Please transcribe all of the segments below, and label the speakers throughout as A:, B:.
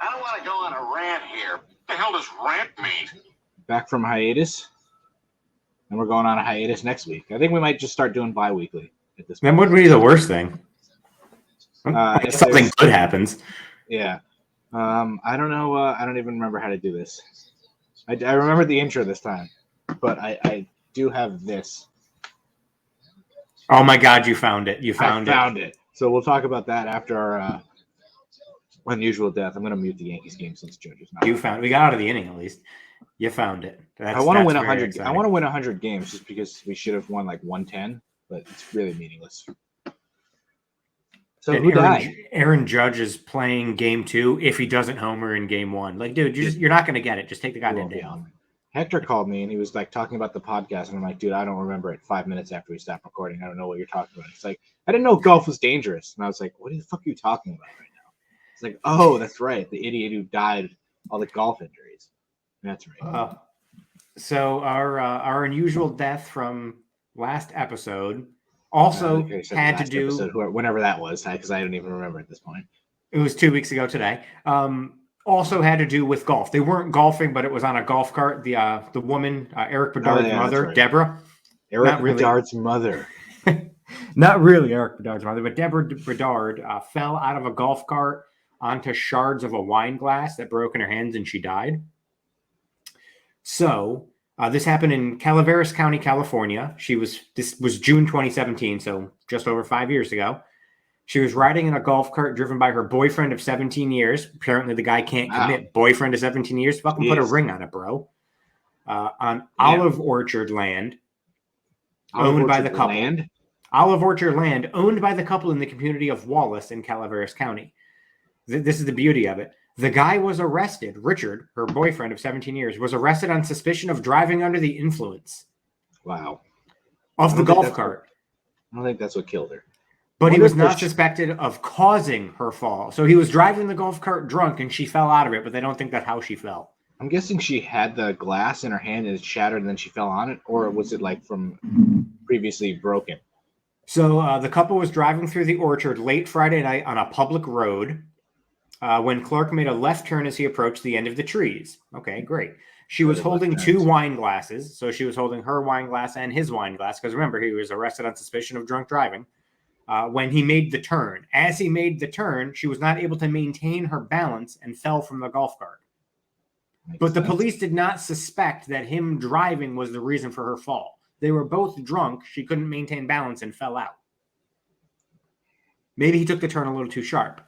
A: I don't want to go on a rant here. What the hell does rant mean?
B: Back from hiatus. And we're going on a hiatus next week. I think we might just start doing bi-weekly at this point.
C: That wouldn't be the worst thing. If something good happens.
B: Yeah. I don't know. I don't even remember how to do this. I remember the intro this time, but I do have this.
C: Oh my God, you found it.
B: I found it. So we'll talk about that after our unusual death. I'm going to mute the Yankees game since Judge is not.
C: You found it. We got out of the inning at least. You found it.
B: I want to win 100. I want to win 100 games just because we should have won like 110, but it's really meaningless. So who died?
C: Aaron Judge is playing game 2 if he doesn't homer in game 1. Like, dude, you're not going to get it. Just take the goddamn day off.
B: Hector called me and he was like talking about the podcast, and I'm like, dude, I don't remember it 5 minutes after we stopped recording. I don't know what you're talking about. It's like, I didn't know golf was dangerous. And I was like, what the fuck are you talking about right now? It's like, oh, that's right. The idiot who died, all the golf injuries. That's right.
C: So our unusual death from last episode also had to do
B: whenever that was, because I don't even remember at this point.
C: It was 2 weeks ago today. Also had to do with golf. They weren't golfing, but it was on a golf cart. The woman, Eric Bedard's mother, right. Deborah.
B: Eric Bedard's mother.
C: Not really Eric Bedard's mother, but Deborah Bedard fell out of a golf cart onto shards of a wine glass that broke in her hands, and she died. So this happened in Calaveras County, California. This was June 2017, so just over 5 years ago. She was riding in a golf cart driven by her boyfriend of 17 years. Apparently, the guy can't commit. Boyfriend of 17 years? Fucking put a ring on it, bro. On Olive Orchard land, owned by the couple. Olive Orchard land, owned by the couple in the community of Wallace in Calaveras County. This is the beauty of it. The guy was arrested. Richard, her boyfriend of 17 years, was arrested on suspicion of driving under the influence.
B: Wow.
C: Of the golf cart.
B: I don't think that's what killed her.
C: But he was not suspected of causing her fall. So he was driving the golf cart drunk and she fell out of it, but they don't think that's how she fell.
B: I'm guessing she had the glass in her hand and it shattered and then she fell on it, or was it like from previously broken?
C: So the couple was driving through the orchard late Friday night on a public road when Clark made a left turn as he approached the end of the trees. Okay, great. She was holding 2 wine glasses. So she was holding her wine glass and his wine glass, because remember, he was arrested on suspicion of drunk driving. When he made the turn. As he made the turn, she was not able to maintain her balance and fell from the golf cart. But the police did not suspect that him driving was the reason for her fall. They were both drunk. She couldn't maintain balance and fell out. Maybe he took the turn a little too sharp.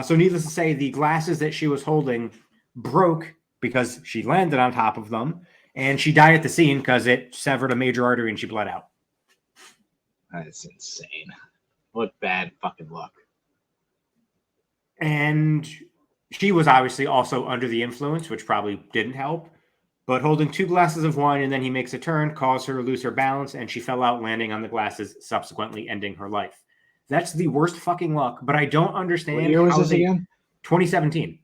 C: So needless to say, the glasses that she was holding broke because she landed on top of them, and she died at the scene because it severed a major artery and she bled out.
B: That's insane. What bad fucking luck.
C: And she was obviously also under the influence, which probably didn't help. But holding 2 glasses of wine and then he makes a turn, caused her to lose her balance, and she fell out, landing on the glasses, subsequently ending her life. That's the worst fucking luck, but I don't understand.
B: What year was this again?
C: 2017.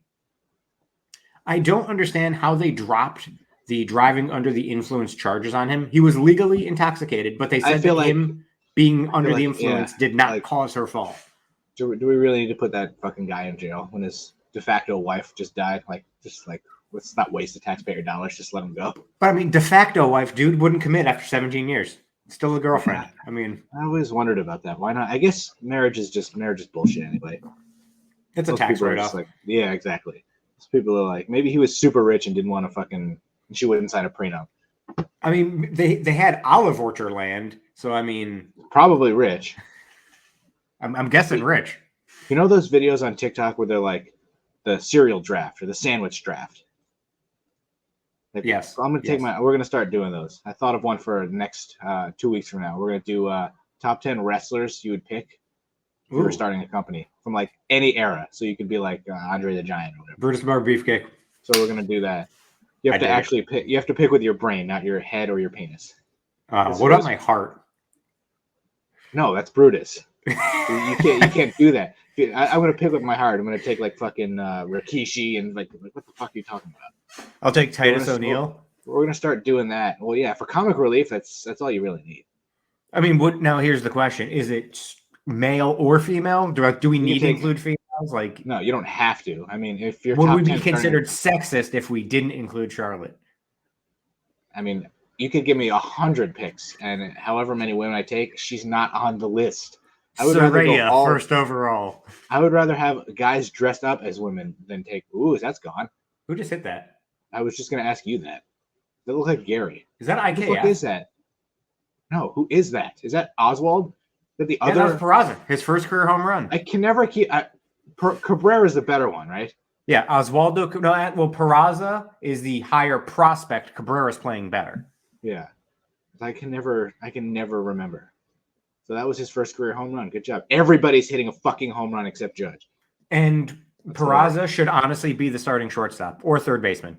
C: I don't understand how they dropped the driving under the influence charges on him. He was legally intoxicated, but they said that him being under the influence did not cause her fall.
B: Do we really need to put that fucking guy in jail when his de facto wife just died? Let's not waste the taxpayer dollars. Just let him go.
C: But I mean, de facto wife, dude, wouldn't commit after 17 years. Still a girlfriend. I mean,
B: I always wondered about that. Why not? I guess marriage is bullshit anyway.
C: It's a tax write-off.
B: Yeah, exactly. Those people are like, maybe he was super rich and didn't want to fucking. She wouldn't sign a prenup.
C: I mean, they had Olive Orchard land, so I mean,
B: probably rich.
C: I'm guessing rich.
B: You know those videos on TikTok where they're like the cereal draft or the sandwich draft? Like,
C: yes.
B: I'm gonna take we're gonna start doing those. I thought of one for the next 2 weeks from now. We're gonna do top 10 wrestlers you would pick if you were starting a company from like any era. So you could be like Andre the Giant or whatever.
C: Brutus Barber Beefcake.
B: So we're gonna do that. You have to actually pick. You have to pick with your brain, not your head or your penis.
C: What about my heart?
B: No, that's Brutus. You can't do that. I'm gonna pick with my heart. I'm gonna take like fucking Rikishi and like what the fuck are you talking about?
C: I'll take Titus O'Neil.
B: We're gonna start doing that. Well, yeah, for comic relief, that's all you really need.
C: I mean, now here's the question: is it male or female? Do we need to include female? was like,
B: No, you don't have to. I mean, if you're
C: would
B: top
C: we be
B: 10
C: considered sexist if we didn't include Charlotte?
B: I mean, you could give me 100 picks, and however many women I take, she's not on the list. I would rather go
C: Soraya, first overall.
B: I would rather have guys dressed up as women than take. Ooh, that's gone.
C: Who just hit that?
B: I was just gonna ask you that. That looks like Gary.
C: Is that
B: Who the fuck
C: IKF?
B: is that? No, who is that? Is that Oswald? Is that the
C: Yeah, that
B: other?
C: was Peraza, his first career home run.
B: I can never keep. Cabrera's the better one, right?
C: Yeah, Oswaldo. No, well, Peraza is the higher prospect. Cabrera's playing better.
B: Yeah, I can never remember. So that was his first career home run. Good job. Everybody's hitting a fucking home run except Judge.
C: And
B: That's
C: Peraza should honestly be the starting shortstop or third baseman.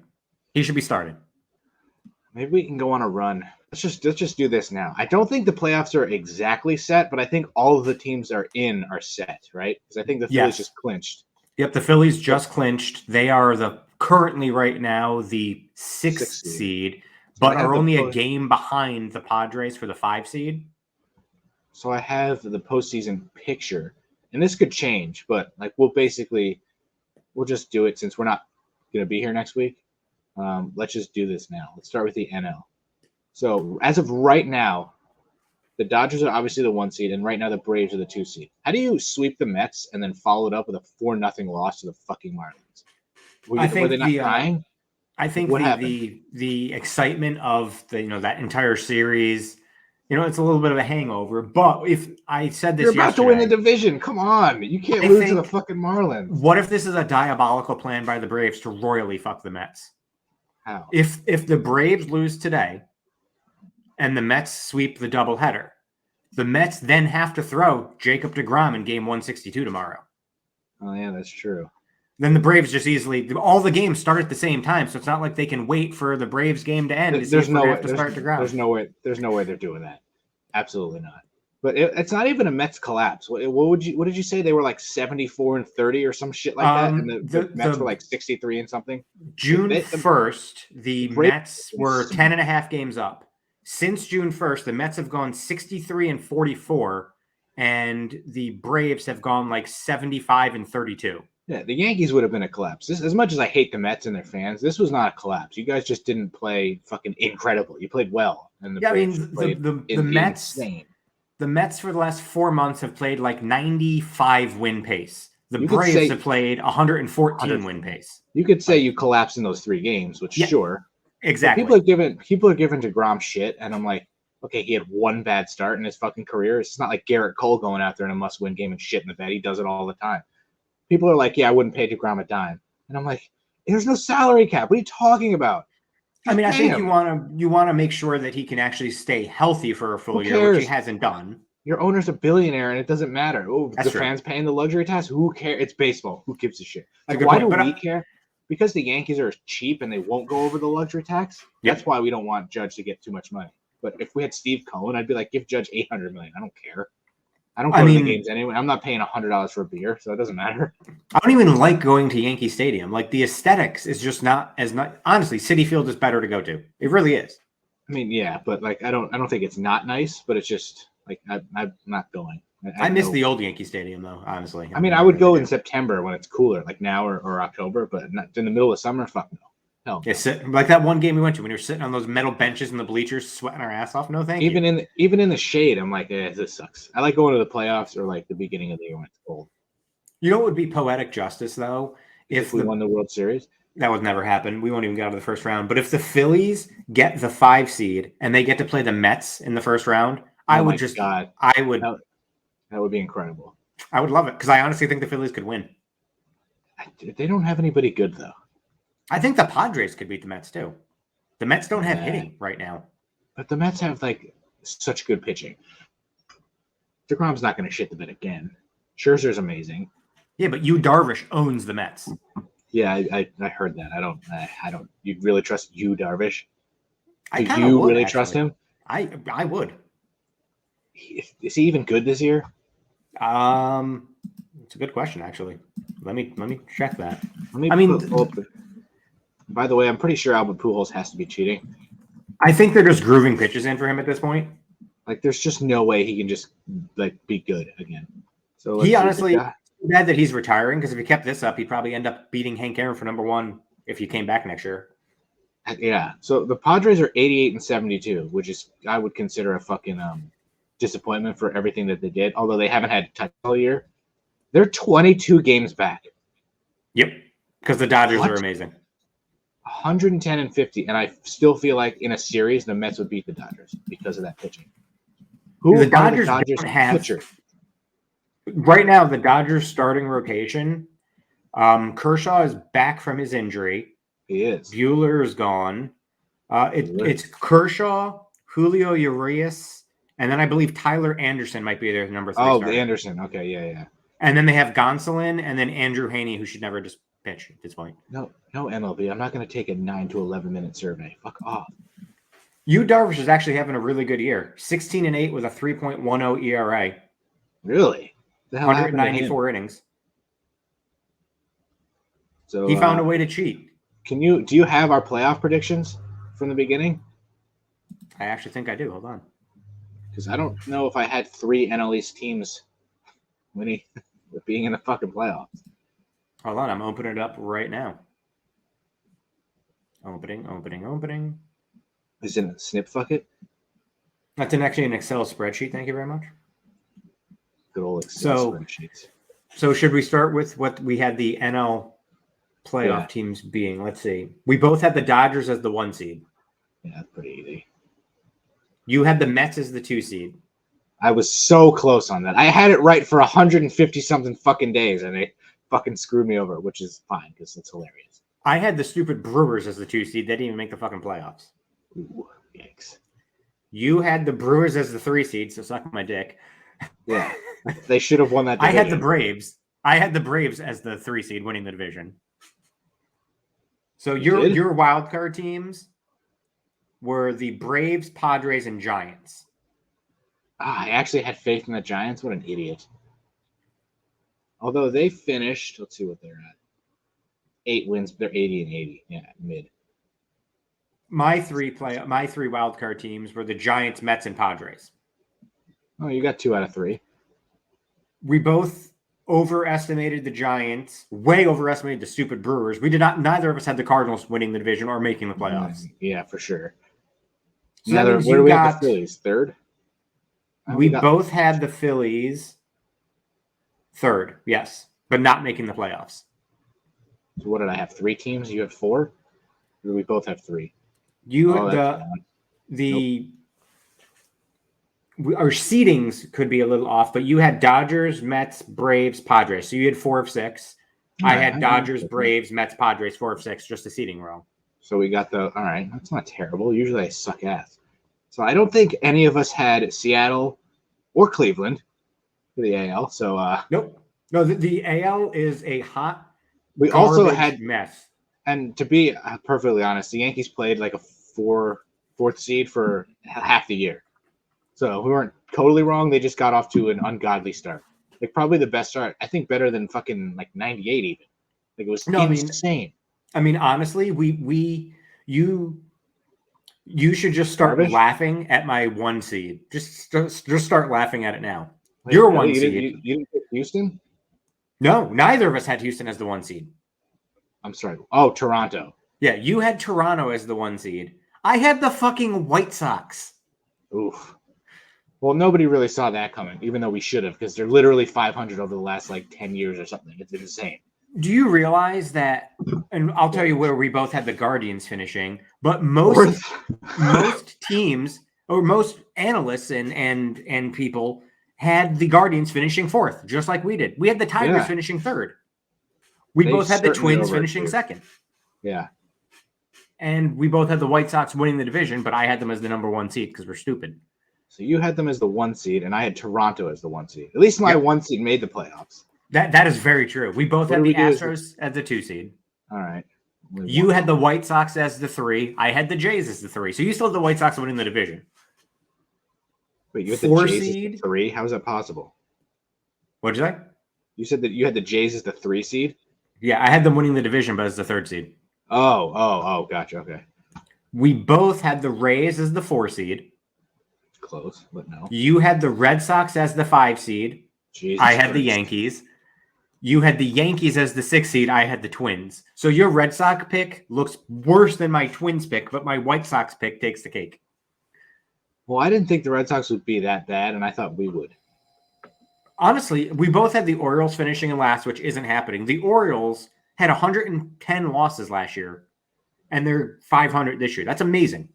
C: He should be starting.
B: Maybe we can go on a run. Let's just do this now. I don't think the playoffs are exactly set, but I think all of the teams are set, right? Because I think the Phillies just clinched.
C: Yep, the Phillies just clinched. They are currently right now the sixth seed, but are only a game behind the Padres for the 5 seed.
B: So I have the postseason picture, and this could change, but like we'll just do it since we're not going to be here next week. Let's just do this now. Let's start with the NL. So as of right now, the Dodgers are obviously the 1 seed, and right now the Braves are the 2 seed. How do you sweep the Mets and then follow it up with a 4-0 loss to the fucking Marlins? Were they not crying?
C: I think the excitement of that entire series, it's a little bit of a hangover. But if I said this,
B: you're about to win the division. Come on, you can't lose to the fucking Marlins.
C: What if this is a diabolical plan by the Braves to royally fuck the Mets?
B: How?
C: If the Braves lose today and the Mets sweep the doubleheader, the Mets then have to throw Jacob deGrom in game 162 tomorrow.
B: Oh, yeah, that's true.
C: Then the Braves just all the games start at the same time, so it's not like they can wait for the Braves game to end. There's no way
B: they're doing that. Absolutely not. But it's not even a Mets collapse. What did you say? They were like 74-30 or some shit like that, and the Mets were like 63 and something.
C: June 1st, the Mets were 10.5 games up. Since June 1st, the Mets have gone 63-44, and the Braves have gone like 75-32.
B: Yeah, the Yankees would have been a collapse. As much as I hate the Mets and their fans, this was not a collapse. You guys just didn't play fucking incredible. You played well, and
C: the Mets. Insane. The Mets for the last 4 months have played like 95 win pace. The Braves have played 114 win pace.
B: You could say you collapsed in those 3 games, which sure.
C: Exactly.
B: People are giving DeGrom shit, and I'm like, okay, he had 1 bad start in his fucking career. It's not like Garrett Cole going out there in a must-win game and shit in the bed. He does it all the time. People are like, yeah, I wouldn't pay DeGrom a dime. And I'm like, there's no salary cap. What are you talking about?
C: I mean, I think you want to make sure that he can actually stay healthy for a full year, which he hasn't done.
B: Your owner's a billionaire, and it doesn't matter. Oh, the fans paying the luxury tax? Who cares? It's baseball. Who gives a shit? Like, why do we care? Because the Yankees are cheap and they won't go over the luxury tax. That's why we don't want Judge to get too much money. But if we had Steve Cohen, I'd be like, give Judge $800 million. I don't care. I don't go to the games anyway. I'm not paying $100 for a beer, so it doesn't matter.
C: I don't even like going to Yankee Stadium. Like, the aesthetics is just not honestly, Citi Field is better to go to. It really is.
B: I mean, yeah, but like I don't think it's not nice, but it's just like I'm not going.
C: I miss the old Yankee Stadium though, honestly.
B: I mean, I would go in September when it's cooler, like now or October, but not in the middle of summer. Fuck no. Hell no.
C: Yeah, like that one game we went to when you were sitting on those metal benches in the bleachers, sweating our ass off. No, thank you.
B: Even in the shade, I'm like, this sucks. I like going to the playoffs or like the beginning of the year when it's cold.
C: You know what would be poetic justice though?
B: If we won the World Series.
C: That would never happen. We won't even get out of the first round. But if the Phillies get the 5 seed and they get to play the Mets in the first round, that would
B: be incredible.
C: I would love it because I honestly think the Phillies could win.
B: They don't have anybody good though.
C: I think the Padres could beat the Mets too. The Mets don't have hitting right now.
B: But the Mets have like such good pitching. DeGrom's not going to shit the bed again. Scherzer's amazing.
C: Yeah, but Darvish owns the Mets.
B: Yeah, I heard that. I don't. You really trust Darvish?
C: Do you
B: really trust him?
C: I would.
B: Is he even good this year?
C: It's a good question, actually. Let me check that.
B: By the way, I'm pretty sure Albert Pujols has to be cheating.
C: I think they're just grooving pitches in for him at this point.
B: Like, there's just no way he can just like be good again. So
C: he honestly, too bad that he's retiring because if he kept this up, he'd probably end up beating Hank Aaron for number one if he came back next year.
B: Yeah. So the Padres are 88 and 72, which is I would consider a fucking disappointment for everything that they did. Although they haven't had touch all year, they're 22 games back.
C: Yep, because the Dodgers are amazing.
B: 110 and 50, and I still feel like in a series the Mets would beat the Dodgers because of that pitching. Who
C: The
B: are
C: Dodgers
B: the Dodgers
C: don't have
B: pitcher?
C: right now. The Dodgers starting rotation. Kershaw is back from his injury.
B: He is.
C: Buehler is gone. It's Kershaw, Julio Urias, and then I believe Tyler Anderson might be their number 3 starter.
B: Anderson. Okay, yeah.
C: And then they have Gonsolin and then Andrew Haney, who should never just pitch at this point.
B: No MLB. I'm not going to take a 9 to 11 minute survey. Fuck off.
C: Yu Darvish is actually having a really good year. 16-8 with a 3.10 ERA.
B: Really?
C: 194 innings.
B: So
C: he found a way to cheat.
B: Do you have our playoff predictions from the beginning?
C: I actually think I do. Hold on.
B: Because I don't know if I had 3 NL East teams winning, being in the fucking playoffs.
C: Hold on. I'm opening it up right now. Opening.
B: Is it a snip bucket?
C: That's actually an Excel spreadsheet. Thank you very much.
B: Good old Excel spreadsheets.
C: So should we start with what we had the NL playoff teams being? Let's see. We both had the Dodgers as the 1 seed.
B: Yeah, that's pretty easy.
C: You had the Mets as the 2 seed.
B: I was so close on that. I had it right for 150 something fucking days, and they fucking screwed me over, which is fine because it's hilarious.
C: I had the stupid Brewers as the 2 seed. They didn't even make the fucking playoffs.
B: Ooh, yikes.
C: You had the Brewers as the 3 seed, so suck my dick.
B: Yeah, they should have won that division.
C: I had the Braves. I had the Braves as the 3 seed winning the division. So your wild card teams were the Braves, Padres, and Giants.
B: I actually had faith in the Giants. What an idiot. Although they finished, let's see what they're at. 8 wins. They're 80 and 80. Yeah, mid.
C: My three wild card teams were the Giants, Mets, and Padres.
B: Oh, you got 2 out of 3.
C: We both overestimated the Giants, way overestimated the stupid Brewers. We did not. Neither of us had the Cardinals winning the division or making the playoffs.
B: Yeah, for sure.
C: So where
B: do we have the Phillies? 3rd?
C: We both had the Phillies 3rd, yes, but not making the playoffs.
B: So what did I have? 3 teams? You have 4? Or do we both have 3?
C: Our seedings could be a little off, but you had Dodgers, Mets, Braves, Padres. So you had 4 of 6. I had Dodgers, Braves, Mets, Padres, 4 of 6, just a seeding row.
B: So we got all right, that's not terrible. Usually I suck ass. So I don't think any of us had Seattle or Cleveland for the AL. So
C: nope. No, the AL is a hot
B: we also had
C: mess.
B: And to be perfectly honest, the Yankees played like a 4th seed for half the year. So we weren't totally wrong. They just got off to an ungodly start. Like probably the best start. I think better than fucking like 98 even. Like it was insane.
C: I mean, honestly, you should just start laughing at my 1 seed. Just start laughing at it now.
B: Wait,
C: You're
B: really?
C: 1 seed.
B: You didn't pick Houston?
C: No, neither of us had Houston as the 1 seed.
B: I'm sorry. Oh, Toronto.
C: Yeah, you had Toronto as the 1 seed. I had the fucking White Sox.
B: Oof. Well, nobody really saw that coming, even though we should have, because they're literally 500 over the last like 10 years or something. It's insane.
C: Do you realize that? And I'll tell you where we both had the Guardians finishing, but most teams or most analysts and people had the Guardians finishing 4th, just like we did. We had the Tigers finishing 3rd. We both had the Twins finishing 2nd.
B: Yeah.
C: And we both had the White Sox winning the division, but I had them as the number 1 seed because we're stupid.
B: So you had them as the 1 seed, and I had Toronto as the 1 seed. At least my 1 seed made the playoffs.
C: That is very true. We both had the Astros as the 2 seed.
B: All right.
C: You had the White Sox as the 3. I had the Jays as the 3. So you still had the White Sox winning the division.
B: Wait, you had the Jays as the 3? How is that possible?
C: What'd you say?
B: You said that you had the Jays as the 3 seed?
C: Yeah, I had them winning the division, but as the 3rd seed.
B: Oh, gotcha. Okay.
C: We both had the Rays as the 4 seed.
B: Close, but no.
C: You had the Red Sox as the 5 seed.
B: Jesus
C: I had
B: Christ.
C: the Yankees. You had the Yankees as the 6th seed. I had the Twins. So your Red Sox pick looks worse than my Twins pick, but my White Sox pick takes the cake.
B: Well, I didn't think the Red Sox would be that bad, and I thought we would.
C: Honestly, we both had the Orioles finishing in last, which isn't happening. The Orioles had 110 losses last year, and they're 500 this year. That's amazing.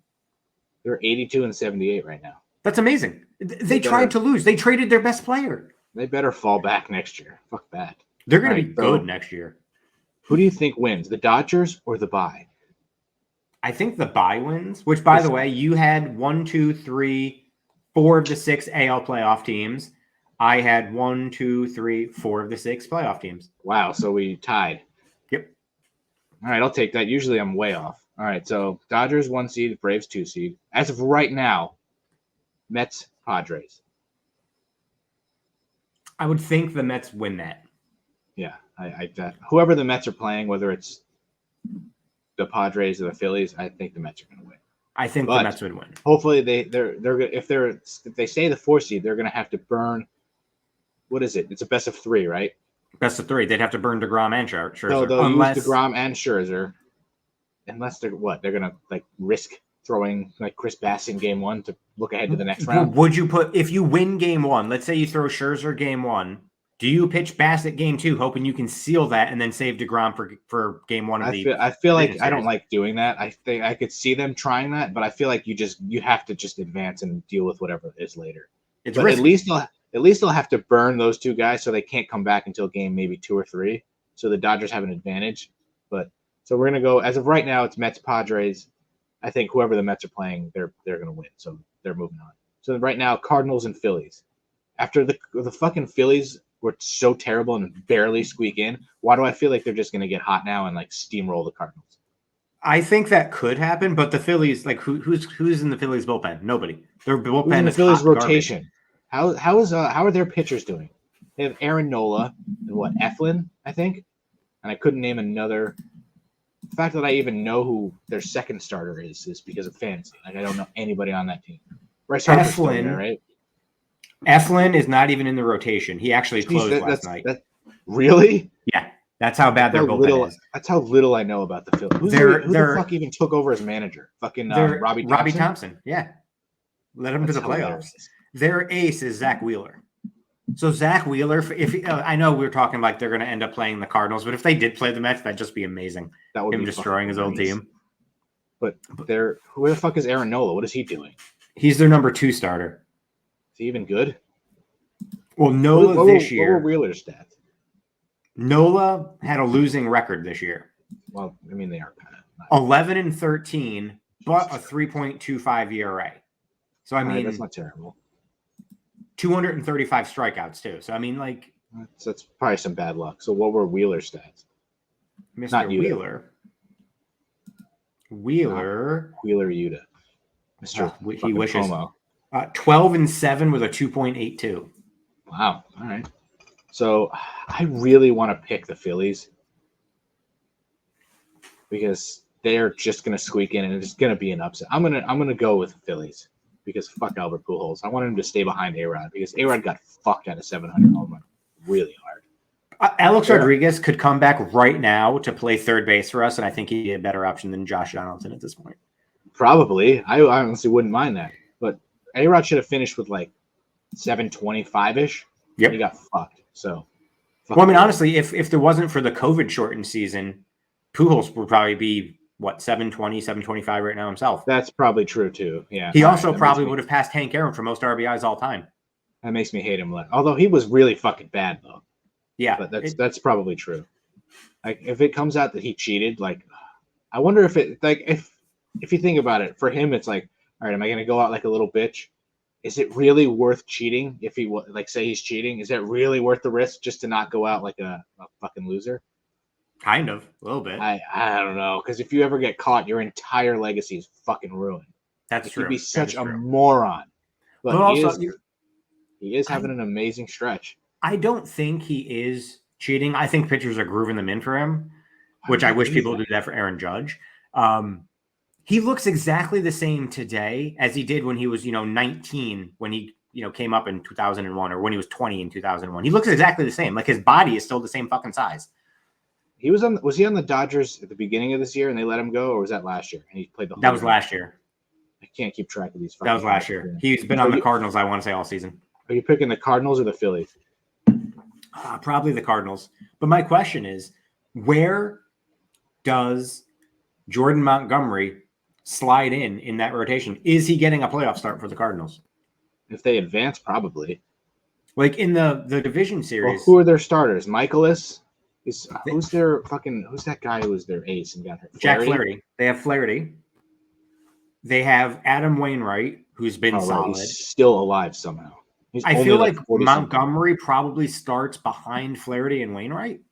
B: They're 82 and 78 right now.
C: That's amazing. They tried to lose. They traded their best player.
B: They better fall back next year. Fuck that.
C: They're going to be good next year.
B: Who do you think wins, the Dodgers or the bye?
C: I think the bye wins, which, by the way, you had 1, 2, 3, 4 of the 6 AL playoff teams. I had 1, 2, 3, 4 of the 6 playoff teams.
B: Wow, so we tied.
C: Yep.
B: All right, I'll take that. Usually I'm way off. All right, so Dodgers 1 seed, Braves 2 seed. As of right now, Mets, Padres.
C: I would think the Mets win that.
B: Yeah, whoever the Mets are playing, whether it's the Padres or the Phillies, I think the Mets are going to win.
C: I think the Mets would win.
B: Hopefully, if they stay the 4 seed, they're going to have to burn. What is it? It's a best of 3, right?
C: Best of 3. They'd have to burn DeGrom and Scherzer.
B: No, they'll use DeGrom and Scherzer, unless they're They're going to risk throwing Chris Bassett in game 1 to look ahead to the next round.
C: Would you if you win game 1? Let's say you throw Scherzer game 1. Do you pitch Bassett game 2, hoping you can seal that and then save DeGrom for game 1 of
B: I feel like I don't like doing that. I think I could see them trying that, but I feel like you have to just advance and deal with whatever it is later.
C: It's
B: but
C: risky.
B: at least they'll have to burn those 2 guys so they can't come back until game maybe 2 or 3. So the Dodgers have an advantage. But so we're gonna go as of right now. It's Mets Padres. I think whoever the Mets are playing, they're gonna win. So they're moving on. So right now, Cardinals and Phillies. After the fucking Phillies were so terrible and barely squeak in, why do I feel like they're just going to get hot now and steamroll the Cardinals?
C: I think that could happen, but the Phillies, who's in the Phillies bullpen? Nobody. Their bullpen
B: Who's in the
C: is
B: Phillies
C: hot
B: rotation. How are their pitchers doing? They have Aaron Nola and Eflin, I think, and I couldn't name another. The fact that I even know who their second starter is because of fantasy. I don't know anybody on that team. Bryce Harper's still there, right?
C: Eflin is not even in the rotation. He actually closed last night.
B: Really?
C: Yeah, that's how bad their bullpen is.
B: That's how little I know about the Phillies. Who the fuck even took over as manager? Fucking Robbie Thompson?
C: Robbie Thompson, yeah. Let him to the playoffs. Hilarious. Their ace is Zach Wheeler. So Zach Wheeler, I know we were talking they're going to end up playing the Cardinals, but if they did play the Mets, that'd just be amazing.
B: That would
C: him
B: be
C: destroying his old team.
B: But who the fuck is Aaron Nola? What is he doing?
C: He's their number 2 starter.
B: Is he even good?
C: Well, Nola this year.
B: What were Wheeler's stats?
C: Nola had a losing record this year.
B: Well, I mean, they are kind
C: of 11-13, but a 3.25 ERA. So I mean,
B: that's not terrible.
C: 235 strikeouts too. So I mean,
B: that's probably some bad luck. So what were Wheeler's stats?
C: Mr.
B: Not
C: Wheeler. Wheeler
B: Yuta. Mr.
C: He wishes. 12-7 with a 2.82.
B: Wow. All right. So I really want to pick the Phillies because they're just going to squeak in and it's going to be an upset. I'm going to go with the Phillies because fuck Albert Pujols. I want him to stay behind A-Rod because A-Rod got fucked out of 700 home run really hard.
C: Alex Rodriguez could come back right now to play third base for us, and I think he'd be a better option than Josh Donaldson at this point.
B: Probably. I honestly wouldn't mind that. But A-Rod should have finished with 725-ish.
C: Yep.
B: He got fucked. So.
C: Well, I mean, honestly, if there wasn't for the COVID shortened season, Pujols would probably be 720, 725 right now himself.
B: That's probably true too. Yeah.
C: He also probably would have passed Hank Aaron for most RBIs all time.
B: That makes me hate him less. Although he was really fucking bad though.
C: Yeah.
B: But that's probably true. If it comes out that he cheated, I wonder if if you think about it, for him it's all right, am I gonna go out like a little bitch? Is it really worth cheating if he say he's cheating? Is that really worth the risk just to not go out like a fucking loser?
C: Kind of, a little bit.
B: I don't know, because if you ever get caught, your entire legacy is fucking ruined.
C: That's true.
B: He'd be such a moron. But
C: also,
B: he is having an amazing stretch.
C: I don't think he is cheating. I think pitchers are grooving them in for him, which I wish people would do that for Aaron Judge. He looks exactly the same today as he did when he was, 19, when he came up in 2001 or when he was 20 in 2001. He looks exactly the same. Like his body is still the same fucking size.
B: Was he on the Dodgers at the beginning of this year and they let him go, or was that last year? And he played the whole
C: That was
B: year?
C: last year.
B: I can't keep track of these.
C: That was last year. He's been on the Cardinals, I want to say, all season.
B: Are you picking the Cardinals or the Phillies?
C: Probably the Cardinals. But my question is, where does Jordan Montgomery slide in that rotation? Is he getting a playoff start for the Cardinals?
B: If they advance, probably.
C: Like in the division series.
B: Well, who are their starters? Michaelis? Who's that guy who was their ace and got hurt?
C: Jack Flaherty. They have Flaherty. They have Adam Wainwright, who's been solid.
B: He's still alive somehow.
C: I feel like Montgomery probably starts behind Flaherty and Wainwright.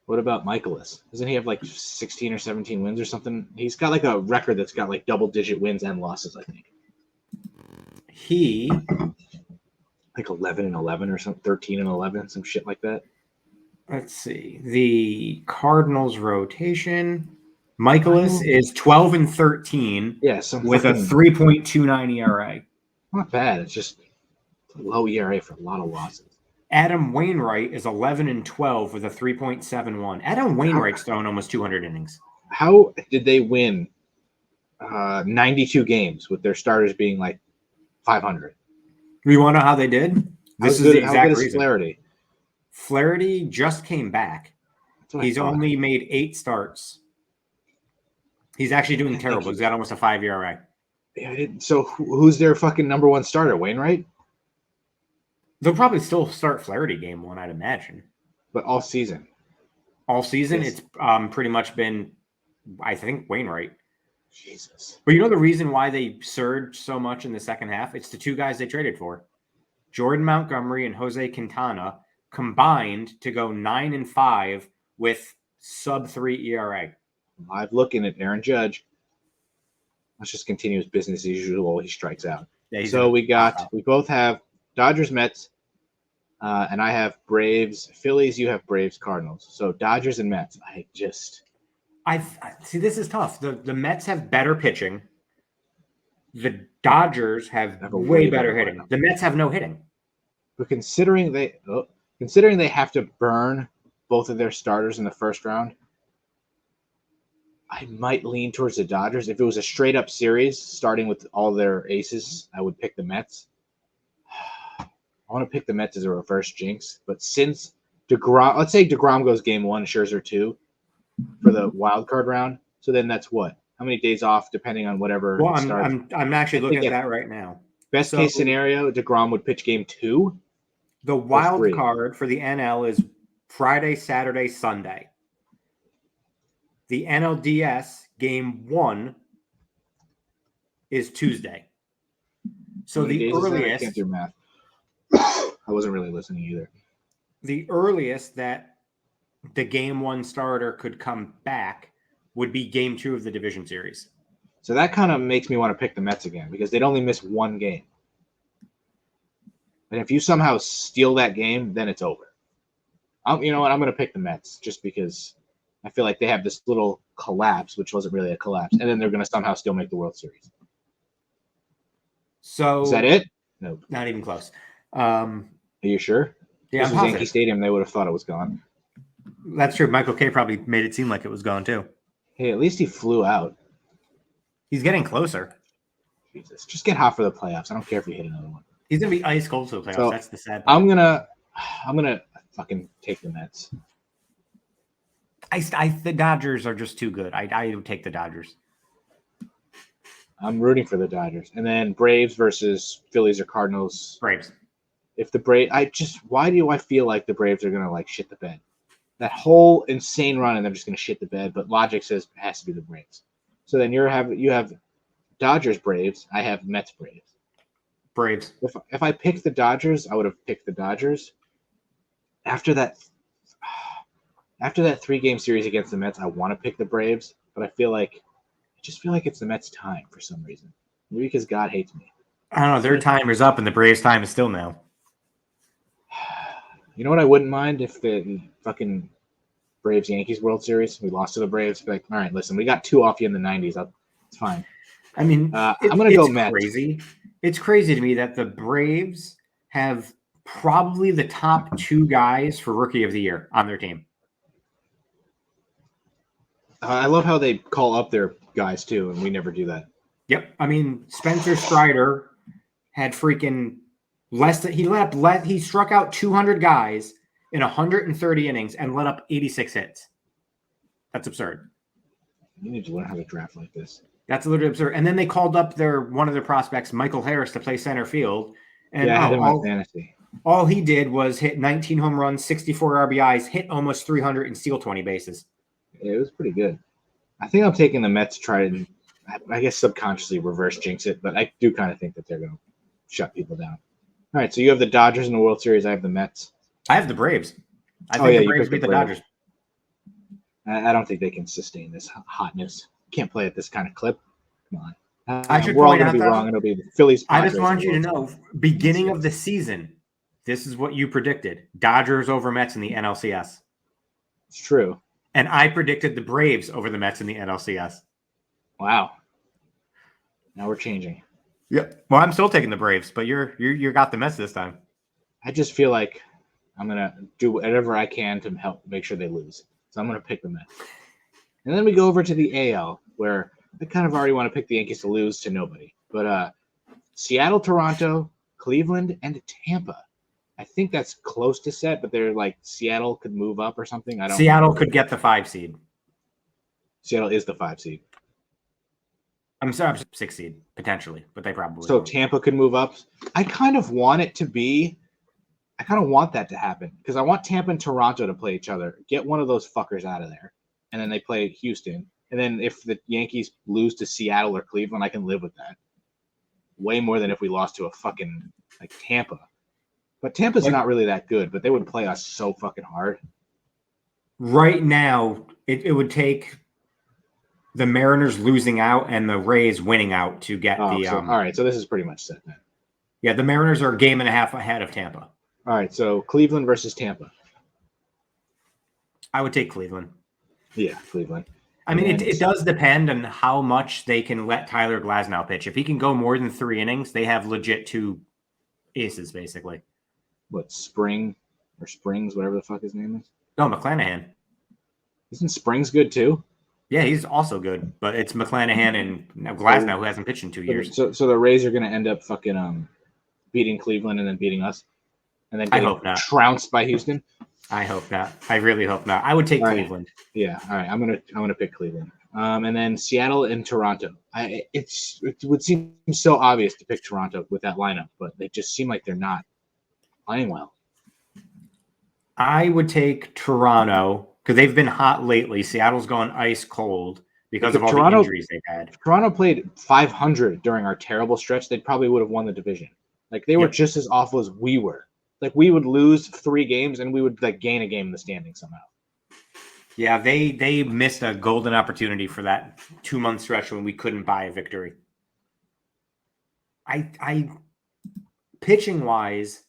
B: What about Michaelis? Doesn't he have like 16 or 17 wins or something? He's got like a record that's got like double-digit wins and losses, I think.
C: He
B: like 11-11 or something, 13-11, some shit like that.
C: Let's see. The Cardinals rotation. Michaelis is 12-13.
B: Yeah,
C: with a 3.29 ERA.
B: Not bad. It's just a low ERA for a lot of losses.
C: Adam Wainwright is 11-12 with a 3.71. Adam Wainwright's thrown almost 200 innings.
B: How did they win 92 games with their starters being like 500?
C: You want to know how they did? This is the exact reason.
B: Flaherty?
C: Flaherty just came back. He's only made 8 starts. He's actually doing terrible. He's got almost a 5 ERA.
B: Yeah, so who's their fucking number one starter? Wainwright?
C: They'll probably still start Flaherty game 1, I'd imagine.
B: But all season?
C: All season, yes. It's pretty much been, I think, Wainwright.
B: Jesus. But
C: you know the reason why they surged so much in the second half? It's the 2 guys they traded for. Jordan Montgomery and Jose Quintana combined to go 9-5 with sub-3 ERA.
B: I'm looking at Aaron Judge. Let's just continue his business as usual. He strikes out. Yeah, so we both have Dodgers, Mets, and I have Braves, Phillies. You have Braves, Cardinals. So Dodgers and Mets.
C: I see. This is tough. The Mets have better pitching. The Dodgers have way better hitting. The Mets have no hitting.
B: But considering they have to burn both of their starters in the first round, I might lean towards the Dodgers. If it was a straight up series starting with all their aces, I would pick the Mets. I want to pick the Mets as a reverse jinx, but since DeGrom, let's say DeGrom goes game 1, Scherzer 2 for the wild card round. So then that's what? How many days off depending on whatever?
C: Well, I'm actually looking at that right now.
B: Best case scenario, DeGrom would pitch game 2.
C: The wild card for the NL is Friday, Saturday, Sunday. The NLDS game 1 is Tuesday. So the earliest.
B: I can't do math. I wasn't really listening either.
C: The earliest that the game 1 starter could come back would be game 2 of the division series.
B: So that kind of makes me want to pick the Mets again because they'd only miss 1 game. And if you somehow steal that game, then it's over. You know what? I'm going to pick the Mets just because I feel like they have this little collapse, which wasn't really a collapse, and then they're going to somehow still make the World Series.
C: So
B: is that it?
C: No, not even close.
B: Are you sure?
C: Yeah,
B: this was Yankee Stadium. They would have thought it was gone.
C: That's true. Michael Kay probably made it seem like it was gone too.
B: Hey, at least he flew out.
C: He's getting closer.
B: Jesus, just get hot for the playoffs. I don't care if you hit another one.
C: He's gonna be ice cold to the playoffs. So that's the sad
B: part. I'm gonna fucking take the Mets.
C: The Dodgers are just too good. I would take the Dodgers.
B: I'm rooting for the Dodgers. And then Braves versus Phillies or Cardinals.
C: Braves.
B: If the Braves, why do I feel like the Braves are going to like shit the bed? That whole insane run and they're just going to shit the bed, but logic says it has to be the Braves. So then you have Dodgers Braves. I have Mets Braves.
C: Braves.
B: If I picked the Dodgers, I would have picked the Dodgers. After that 3-game series against the Mets, I want to pick the Braves, but I just feel like it's the Mets' time for some reason. Maybe because God hates me.
C: I don't know. Their time is up, and the Braves' time is still now.
B: You know what I wouldn't mind if the fucking Braves-Yankees World Series, we lost to the Braves. Like, all right, listen, we got 2 off you in the 90s. It's fine.
C: I mean,
B: I'm going to go Mets.
C: Crazy It's crazy to me that the Braves have probably the top 2 guys for Rookie of the Year on their team.
B: I love how they call up their guys too, and we never do that.
C: Yep. I mean, Spencer Strider had freaking he struck out 200 guys in 130 innings and let up 86 hits. That's absurd.
B: You need to learn how to draft like this.
C: That's literally absurd. And then they called up one of their prospects, Michael Harris, to play center field. And
B: I had him on fantasy.
C: All he did was hit 19 home runs, 64 RBIs, hit almost 300, and steal 20 bases.
B: It was pretty good. I think I'm taking the Mets to try to, I guess, subconsciously reverse jinx it, but I do kind of think that they're going to shut people down. All right, so you have the Dodgers in the World Series. I have the Mets.
C: I have the Braves. I think the Braves beat the Dodgers.
B: I don't think they can sustain this hotness. Can't play at this kind of clip. Come on.
C: I should
B: we're all
C: point
B: going to
C: out
B: be wrong. It'll be the Phillies.
C: I just want you to know, beginning of the season, this is what you predicted. Dodgers over Mets in the NLCS.
B: It's true.
C: And I predicted the Braves over the Mets in the NLCS.
B: Wow. Now we're changing.
C: Yep. Well, I'm still taking the Braves, but you got the Mets this time.
B: I just feel like I'm going to do whatever I can to help make sure they lose. So I'm going to pick the Mets. And then we go over to the AL, where I kind of already want to pick the Yankees to lose to nobody. But Seattle, Toronto, Cleveland, and Tampa. I think that's close to set, but they're like Seattle could move up or something.
C: Seattle could get the 5 seed.
B: Seattle is the 5 seed.
C: I'm sorry, 6 seed potentially, but they probably
B: so
C: won't.
B: Tampa could move up. I kind of want that to happen because I want Tampa and Toronto to play each other. Get one of those fuckers out of there, and then they play Houston. And then if the Yankees lose to Seattle or Cleveland, I can live with that. Way more than if we lost to a fucking like Tampa. But Tampa's not really that good, but they would play us so fucking hard.
C: Right now, it would take the Mariners losing out and the Rays winning out to get
B: all right, so this is pretty much set then.
C: Yeah, the Mariners are a game and a half ahead of Tampa.
B: All right, so Cleveland versus Tampa.
C: I would take Cleveland.
B: Yeah, Cleveland.
C: I mean, it does depend on how much they can let Tyler Glasnow pitch. If he can go more than 3 innings, they have legit 2 aces, basically.
B: What, Springs, whatever the fuck his name is?
C: No, McClanahan.
B: Isn't Springs good too?
C: Yeah, he's also good, but it's McClanahan and Glasnow who hasn't pitched in 2 years.
B: So the Rays are going to end up fucking beating Cleveland and then beating us, and then
C: I hope not.
B: Trounced by Houston.
C: I hope not. I really hope not. I would take Cleveland.
B: Yeah, all right. I'm gonna pick Cleveland. And then Seattle and Toronto. It would seem so obvious to pick Toronto with that lineup, but they just seem like they're not playing well.
C: I would take Toronto because they've been hot lately. Seattle's gone ice cold because of all the injuries they've had.
B: If Toronto played 500 during our terrible stretch, they probably would have won the division. Like they were just as awful as we were. Like we would lose 3 games and we would like gain a game in the standings somehow.
C: Yeah, they missed a golden opportunity for that 2-month stretch when we couldn't buy a victory. I pitching wise,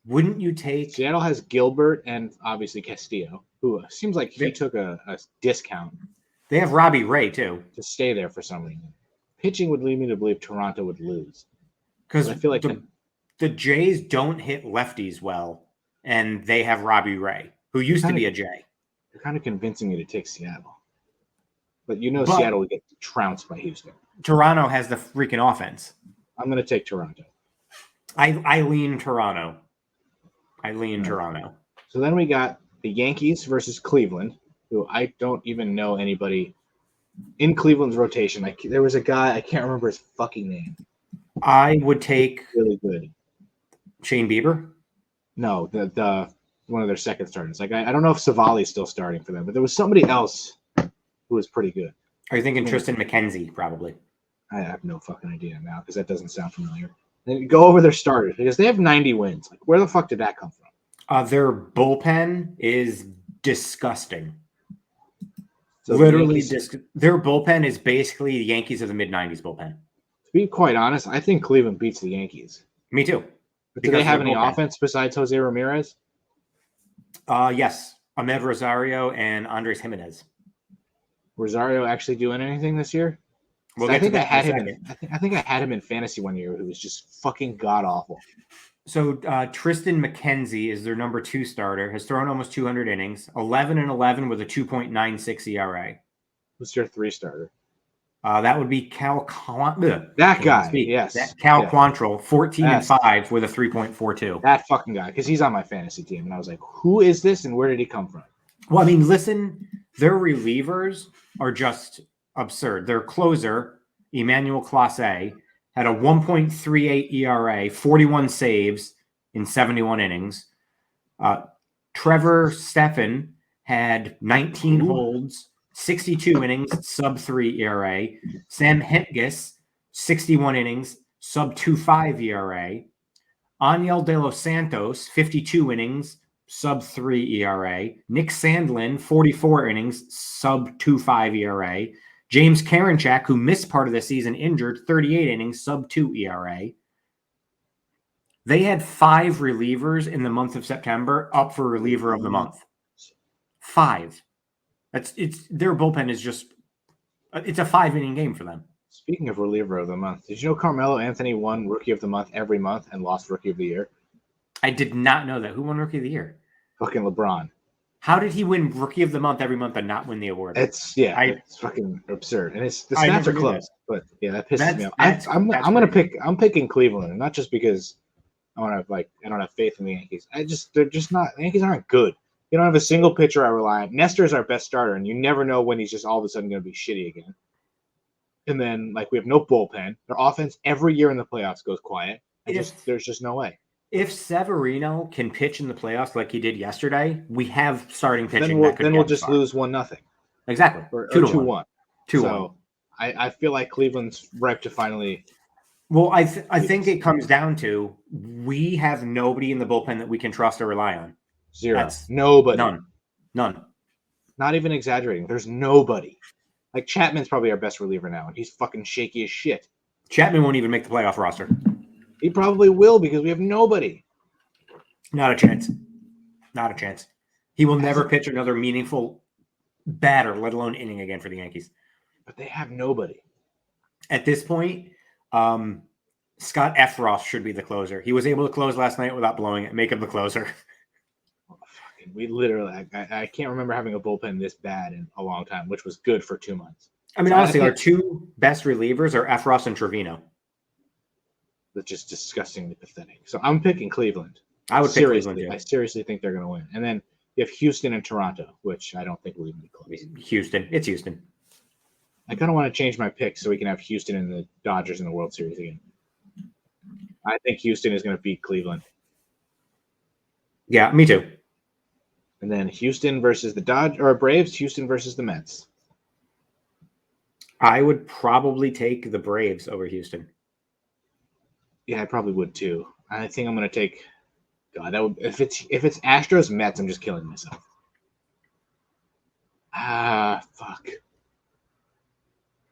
C: wouldn't you take
B: Seattle has Gilbert and obviously Castillo, who seems like he took a discount.
C: They have Robbie Ray too
B: to stay there for some reason. Pitching would lead me to believe Toronto would lose
C: because
B: I feel like
C: the Jays don't hit lefties well, and they have Robbie Ray, who used to be a Jay.
B: You're kind of convincing me to take Seattle, but Seattle would get trounced by Houston.
C: Toronto has the freaking offense.
B: I'm going to take Toronto.
C: I lean Toronto. Toronto.
B: So then we got the Yankees versus Cleveland, who I don't even know anybody in Cleveland's rotation. There was a guy, I can't remember his fucking name.
C: I would take
B: really good
C: Shane Bieber.
B: No, the one of their second starters. Like I don't know if Savali's still starting for them, but there was somebody else who was pretty good.
C: Are you thinking Tristan McKenzie? Probably.
B: I have no fucking idea now because that doesn't sound familiar. Then go over their starters because they have 90 wins. Like where the fuck did that come from?
C: Their bullpen is disgusting.
B: So
C: literally, their bullpen is basically the Yankees of the mid-90s bullpen.
B: To be quite honest, I think Cleveland beats the Yankees.
C: Me too.
B: But do they have any offense besides Jose Ramirez?
C: Yes. Ahmed Rosario and Andres Jimenez.
B: Rosario actually doing anything this year?
C: We'll
B: I
C: get to
B: think I
C: that
B: had
C: in a
B: him.
C: second.
B: I think I had him in fantasy one year. Who was just fucking god awful.
C: So Tristan McKenzie is their number 2 starter. Has thrown almost 200 innings, 11-11 with a 2.96 ERA.
B: Who's your 3 starter?
C: That would be Cal.
B: That guy. Yes.
C: That Cal
B: Yes.
C: Quantrill, 14
B: Yes.
C: and 5 with a 3.42.
B: That fucking guy, because he's on my fantasy team, and I was like, who is this, and where did he come from?
C: Well, I mean, listen, their relievers are just absurd. Their closer, Emmanuel Clase, had a 1.38 ERA, 41 saves in 71 innings. Trevor Stephan had 19 holds, 62 innings, sub 3 ERA. Sam Hentges, 61 innings, sub 2.5 ERA. Aniel De Los Santos, 52 innings, sub 3 ERA. Nick Sandlin, 44 innings, sub 2.5 ERA. James Karinchak, who missed part of the season injured, 38 innings, sub 2 ERA. They had 5 relievers in the month of September up for reliever of the month. 5. Their bullpen is just, it's a 5-inning game for them.
B: Speaking of reliever of the month, did you know Carmelo Anthony won Rookie of the Month every month and lost Rookie of the Year?
C: I did not know that. Who won Rookie of the Year?
B: Fucking LeBron.
C: How did he win Rookie of the Month every month and not win the award?
B: It's fucking absurd, and the
C: I
B: stats
C: never
B: are
C: knew
B: close. But yeah, that pisses me off.
C: That's
B: I'm picking Cleveland, and not just because I don't have faith in the Yankees. They're just not. The Yankees aren't good. You don't have a single pitcher I rely on. Nestor's our best starter, and you never know when he's just all of a sudden going to be shitty again. And then we have no bullpen. Their offense every year in the playoffs goes quiet. There's just no way.
C: If Severino can pitch in the playoffs like he did yesterday, we have starting pitching.
B: Then we'll just lose 1-0.
C: Exactly.
B: Or 2-1.
C: 2-1.
B: So I feel like Cleveland's ripe to finally.
C: Well, I think it comes down to we have nobody in the bullpen that we can trust or rely on.
B: Zero. Nobody.
C: None.
B: Not even exaggerating. There's nobody. Like Chapman's probably our best reliever now, and he's fucking shaky as shit.
C: Chapman won't even make the playoff roster.
B: He probably will because we have nobody.
C: Not a chance. Not a chance. He will never pitch another meaningful batter, let alone inning again for the Yankees.
B: But they have nobody.
C: At this point, Scott Efros should be the closer. He was able to close last night without blowing it. Make him the closer.
B: We literally, I can't remember having a bullpen this bad in a long time, which was good for 2 months.
C: I mean, honestly, our 2 best relievers are Efros and Trevino.
B: That's just disgustingly pathetic. So I'm picking Cleveland.
C: I would pick Cleveland too.
B: I seriously think they're going to win. And then you have Houston and Toronto, which I don't think will even be close.
C: Houston. It's Houston.
B: I kind of want to change my pick so we can have Houston and the Dodgers in the World Series again. I think Houston is going to beat Cleveland.
C: Yeah, me too.
B: And then Houston versus the Braves, Houston versus the Mets.
C: I would probably take the Braves over Houston.
B: Yeah, I probably would too. I think I'm going to take. God, that would if it's Astros Mets, I'm just killing myself. Fuck.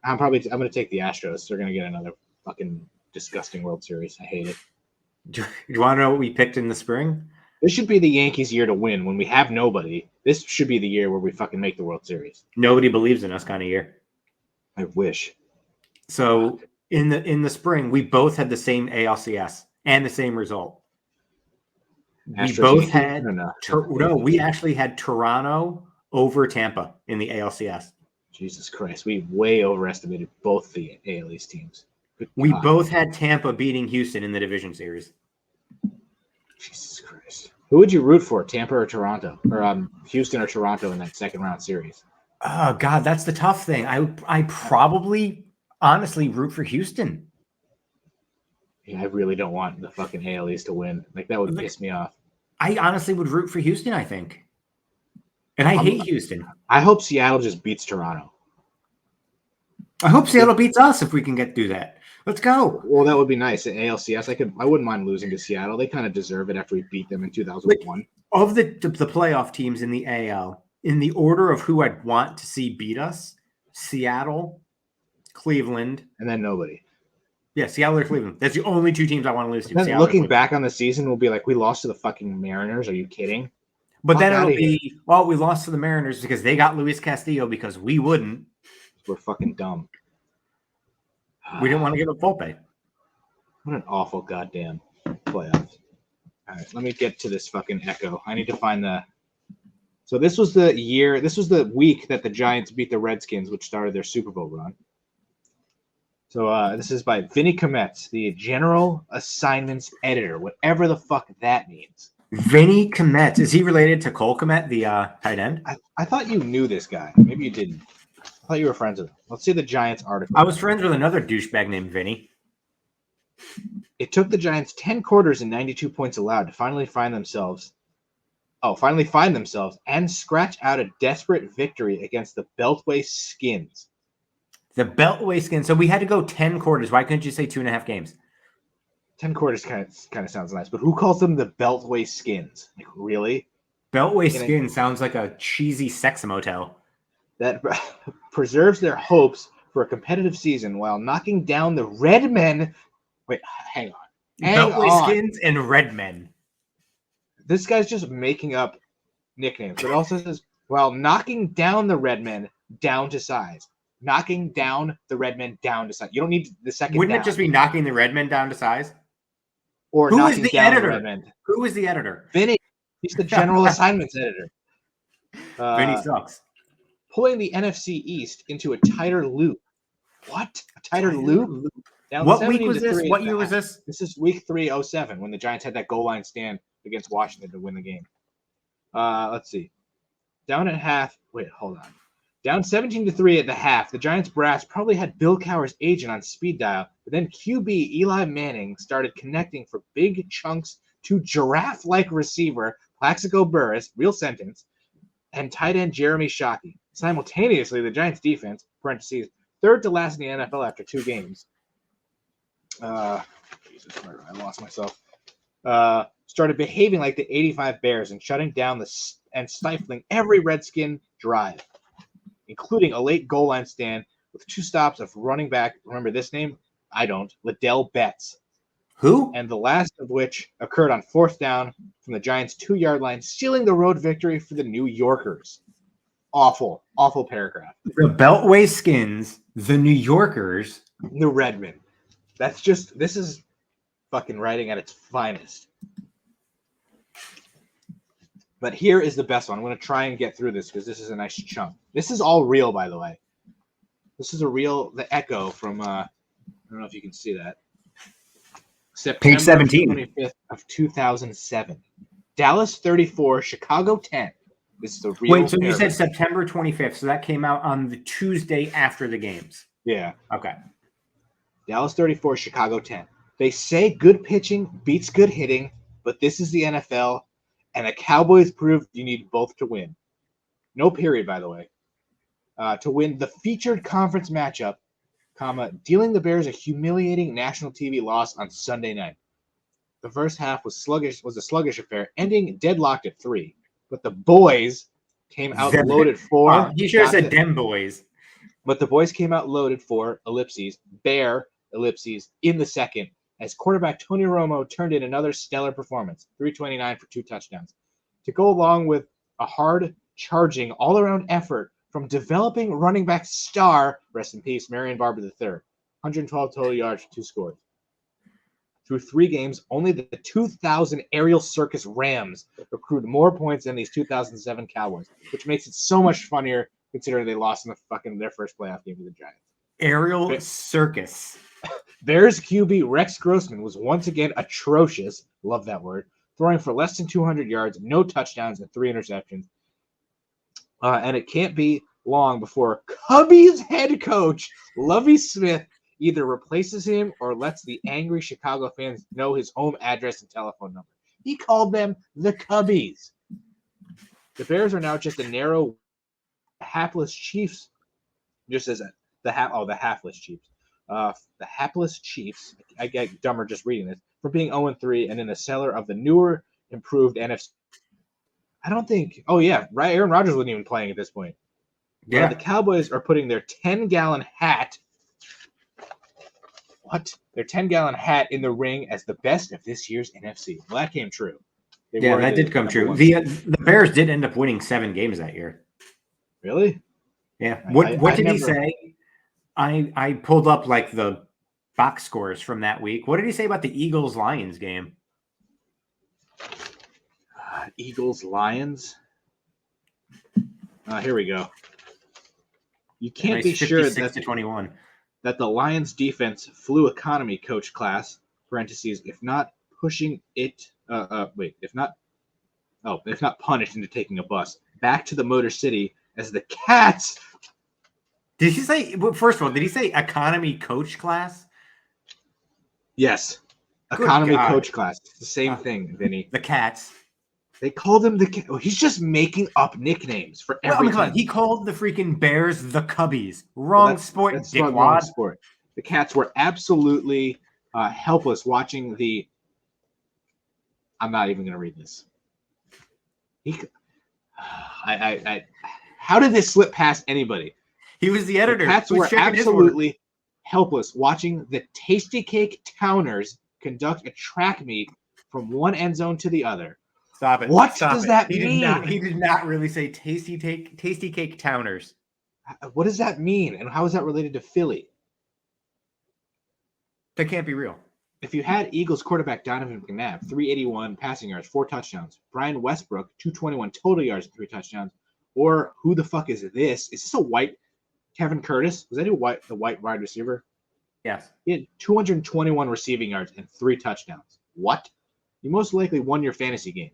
B: I'm going to take the Astros. They're going to get another fucking disgusting World Series. I hate it.
C: Do you want to know what we picked in the spring?
B: This should be the Yankees' year to win. When we have nobody, this should be the year where we fucking make the World Series.
C: Nobody believes in us kind of year.
B: I wish.
C: So in the spring, we both had the same ALCS and the same result.
B: Astros,
C: We both
B: Yankees?
C: had
B: no.
C: We actually had Toronto over Tampa in the ALCS.
B: Jesus Christ, we way overestimated both the AL East teams.
C: We both had Tampa beating Houston in the division series.
B: Jesus Christ. Who would you root for, Tampa or Toronto? Or Houston or Toronto in that second round series?
C: Oh, God, that's the tough thing. I probably honestly root for Houston.
B: Yeah, I really don't want the fucking AL East to win. That would piss me off.
C: I honestly would root for Houston, I think. And I hate Houston.
B: I hope Seattle just beats Toronto.
C: I hope Seattle beats us if we can do that. Let's go.
B: Well, that would be nice. At ALCS, I wouldn't mind losing to Seattle. They kind of deserve it after we beat them in 2001.
C: Of the playoff teams in the AL, in the order of who I'd want to see beat us, Seattle, Cleveland.
B: And then nobody.
C: Yeah, Seattle or Cleveland. That's the only 2 teams I want to lose to.
B: Then looking back on the season, we'll be like, we lost to the fucking Mariners. Are you kidding?
C: But then it'll be, well, we lost to the Mariners because they got Luis Castillo because we wouldn't.
B: We're fucking dumb.
C: We didn't want to give up Volpe.
B: What an awful goddamn playoffs. All right, let me get to this fucking echo. I need to find the. So this was the week that the Giants beat the Redskins, which started their Super Bowl run. So this is by Vinny Kometz, the General Assignments Editor, whatever the fuck that means.
C: Vinny Kometz. Is he related to Cole Komet, the tight end?
B: I thought you knew this guy. Maybe you didn't. I thought you were friends with him. Let's see the Giants article.
C: I was friends with another douchebag named Vinny.
B: It took the Giants 10 quarters and 92 points allowed to finally find themselves and scratch out a desperate victory against the Beltway Skins.
C: The Beltway Skins. So we had to go 10 quarters. Why couldn't you say 2.5 games?
B: 10 quarters kind of sounds nice, but who calls them the Beltway Skins? Like, really?
C: Beltway Skins sounds like a cheesy sex motel.
B: That preserves their hopes for a competitive season while knocking down the Redmen. Wait, hang on.
C: Beltway Skins and Redmen.
B: This guy's just making up nicknames, but it also says, while knocking down the Redmen down to size. Knocking down the Redmen down to size. You don't need the second.
C: Wouldn't
B: down.
C: it just be knocking the Redmen down to size?
B: Or
C: who
B: knocking
C: is the
B: down
C: editor?
B: the Redmen.
C: Who is the editor?
B: Vinny. He's the General Assignments Editor.
C: Vinny sucks.
B: Pulling the NFC East into a tighter loop. What? A tighter loop? Down
C: What week
B: 17
C: was
B: to
C: this?
B: 3
C: What
B: at
C: year
B: the
C: was
B: half.
C: this?
B: This is week 307 when the Giants had that goal line stand against Washington to win the game. Let's see. Down at half. Wait, hold on. Down 17-3 at the half. The Giants brass probably had Bill Cowher's agent on speed dial, but then QB Eli Manning started connecting for big chunks to giraffe-like receiver Plaxico Burress, real sentence, and tight end Jeremy Shockey. Simultaneously, the Giants defense, parentheses, third to last in the NFL after 2 games. Jesus, I lost myself. Started behaving like the 85 Bears and shutting down and stifling every Redskin drive, including a late goal line stand with 2 stops of running back. Remember this name? I don't. Liddell Betts.
C: Who?
B: And the last of which occurred on 4th down from the Giants' 2-yard line, sealing the road victory for the New Yorkers. Awful, awful paragraph.
C: The Beltway Skins, the New Yorkers,
B: the Redmen. This is fucking writing at its finest. But here is the best one. I'm going to try and get through this because this is a nice chunk. This is all real, by the way. This is the echo from, I don't know if you can see that. September
C: Page 17.
B: 25th of 2007. Dallas 34, Chicago 10. This is the real.
C: Wait, so you
B: paragraph.
C: said September 25th, so that came out on the Tuesday after the games.
B: Yeah.
C: Okay.
B: Dallas 34, Chicago 10. They say good pitching beats good hitting, but this is the NFL, and the Cowboys proved you need both to win. No period, by the way. To win the featured conference matchup, dealing the Bears a humiliating national TV loss on Sunday night. The first half was a sluggish affair, ending deadlocked at 3. But the boys came out loaded for.
C: You should have said dem boys.
B: But the boys came out loaded for ellipses, Bear ellipses in the second, as quarterback Tony Romo turned in another stellar performance, 329 for 2 touchdowns, to go along with a hard charging all around effort from developing running back star, rest in peace, Marion Barber III, 112 total yards for 2 scores. Through 3 games, only the 2000 Aerial Circus Rams accrued more points than these 2007 Cowboys, which makes it so much funnier considering they lost in their first playoff game to the Giants.
C: Aerial Circus.
B: Bears QB Rex Grossman was once again atrocious, love that word, throwing for less than 200 yards, no touchdowns, and 3 interceptions. And it can't be long before Cubbies head coach Lovie Smith either replaces him or lets the angry Chicago fans know his home address and telephone number. He called them the Cubbies. The Bears are now just a narrow, hapless Chiefs. Just as the hapless Chiefs. The hapless Chiefs. I get dumber just reading this. For being 0-3 and in the cellar of the newer, improved NFC. I don't think. Oh yeah, right. Aaron Rodgers wasn't even playing at this point.
C: Yeah.
B: The Cowboys are putting their 10-gallon hat. What? Their 10-gallon hat in the ring as the best of this year's NFC. Well, that came true.
C: That did come true. The Bears did end up winning 7 games that year.
B: Really?
C: Yeah. What did he say? I pulled up like the box scores from that week. What did he say about the Eagles-Lions game?
B: Eagles-Lions. Here we go. You can't
C: Nice
B: be sure
C: 56-21.
B: that the Lions defense flew economy coach class, parentheses, if not punished into taking a bus back to the Motor City as the Cats.
C: Did he say, first of all, did he say economy coach class?
B: Yes.
C: Good
B: Economy
C: God.
B: coach class. It's the same thing, Vinny.
C: The Cats.
B: They called him he's just making up nicknames for every team.
C: He called the freaking Bears the Cubbies. Wrong sport,
B: that's
C: dickwad.
B: wrong sport. The Cats were absolutely helpless watching the. I'm not even going to read this. How did this slip past anybody?
C: He was the editor.
B: The Cats were absolutely helpless watching the Tasty Cake Towners conduct a track meet from one end zone to the other.
C: Stop it.
B: What
C: Stop
B: does
C: it.
B: that
C: He
B: mean?
C: He did not really say Tasty Cake Towners.
B: What does that mean? And how is that related to Philly?
C: That can't be real.
B: If you had Eagles quarterback Donovan McNabb, 381 passing yards, 4 touchdowns, Brian Westbrook, 221 total yards, 3 touchdowns, or who the fuck is this? Is this a white Kevin Curtis? Was that the white wide receiver?
C: Yes.
B: He had 221 receiving yards and 3 touchdowns. What? You most likely won your fantasy game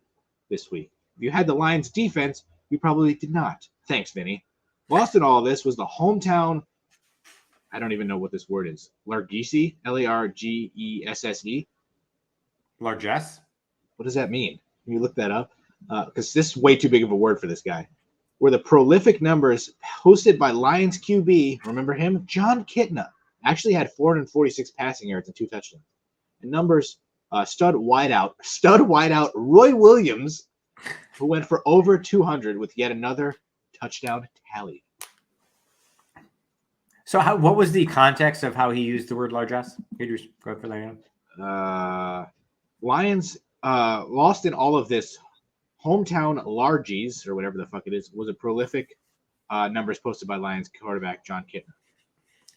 B: this week. If you had the Lions defense, you probably did not. Thanks, Vinny. Lost in all of this was the hometown. I don't even know what this word is. Largesse, Largesse.
C: Largesse?
B: What does that mean? Can you look that up? Because this is way too big of a word for this guy. Were the prolific numbers posted by Lions QB, remember him? John Kitna actually had 446 passing yards and 2 touchdowns. And numbers, stud wideout Roy Williams, who went for over 200 with yet another touchdown tally.
C: So what was the context of how he used the word largesse? Could you just go for that?
B: Lions lost in all of this. Hometown Largies, or whatever the fuck it is, was a prolific numbers posted by Lions quarterback John Kitna.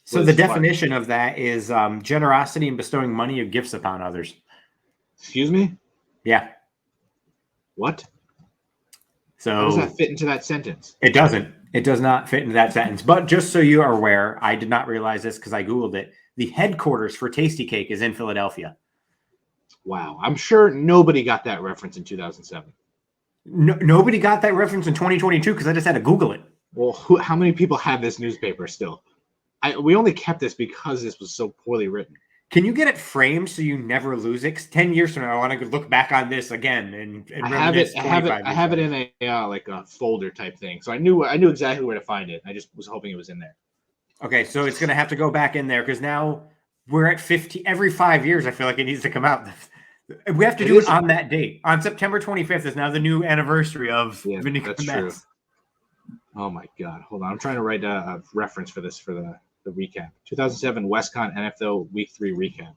C: So the definition of that is generosity and bestowing money or gifts upon others.
B: Excuse me?
C: Yeah.
B: What?
C: So
B: how does that fit into that sentence?
C: It doesn't. It does not fit into that sentence. But just so you are aware, I did not realize this because I Googled it. The headquarters for Tasty Cake is in Philadelphia.
B: Wow. I'm sure nobody got that reference in 2007.
C: Nobody got that reference in 2022 because I just had to Google it.
B: Well, how many people have this newspaper still? We only kept this because this was so poorly written.
C: Can you get it framed so you never lose it? 'Cause 10 years from now, I want to look back on this again and
B: I have it in a like a folder type thing. So I knew exactly where to find it. I just was hoping it was in there.
C: Okay, so it's going to have to go back in there because now we're at 50. Every 5 years, I feel like it needs to come out. We have to do it on that date. On September 25th is now the new anniversary of Vinegar
B: that's true. Oh my God. Hold on. I'm trying to write a reference for this for the recap. 2007 WestCon NFL Week 3 recap.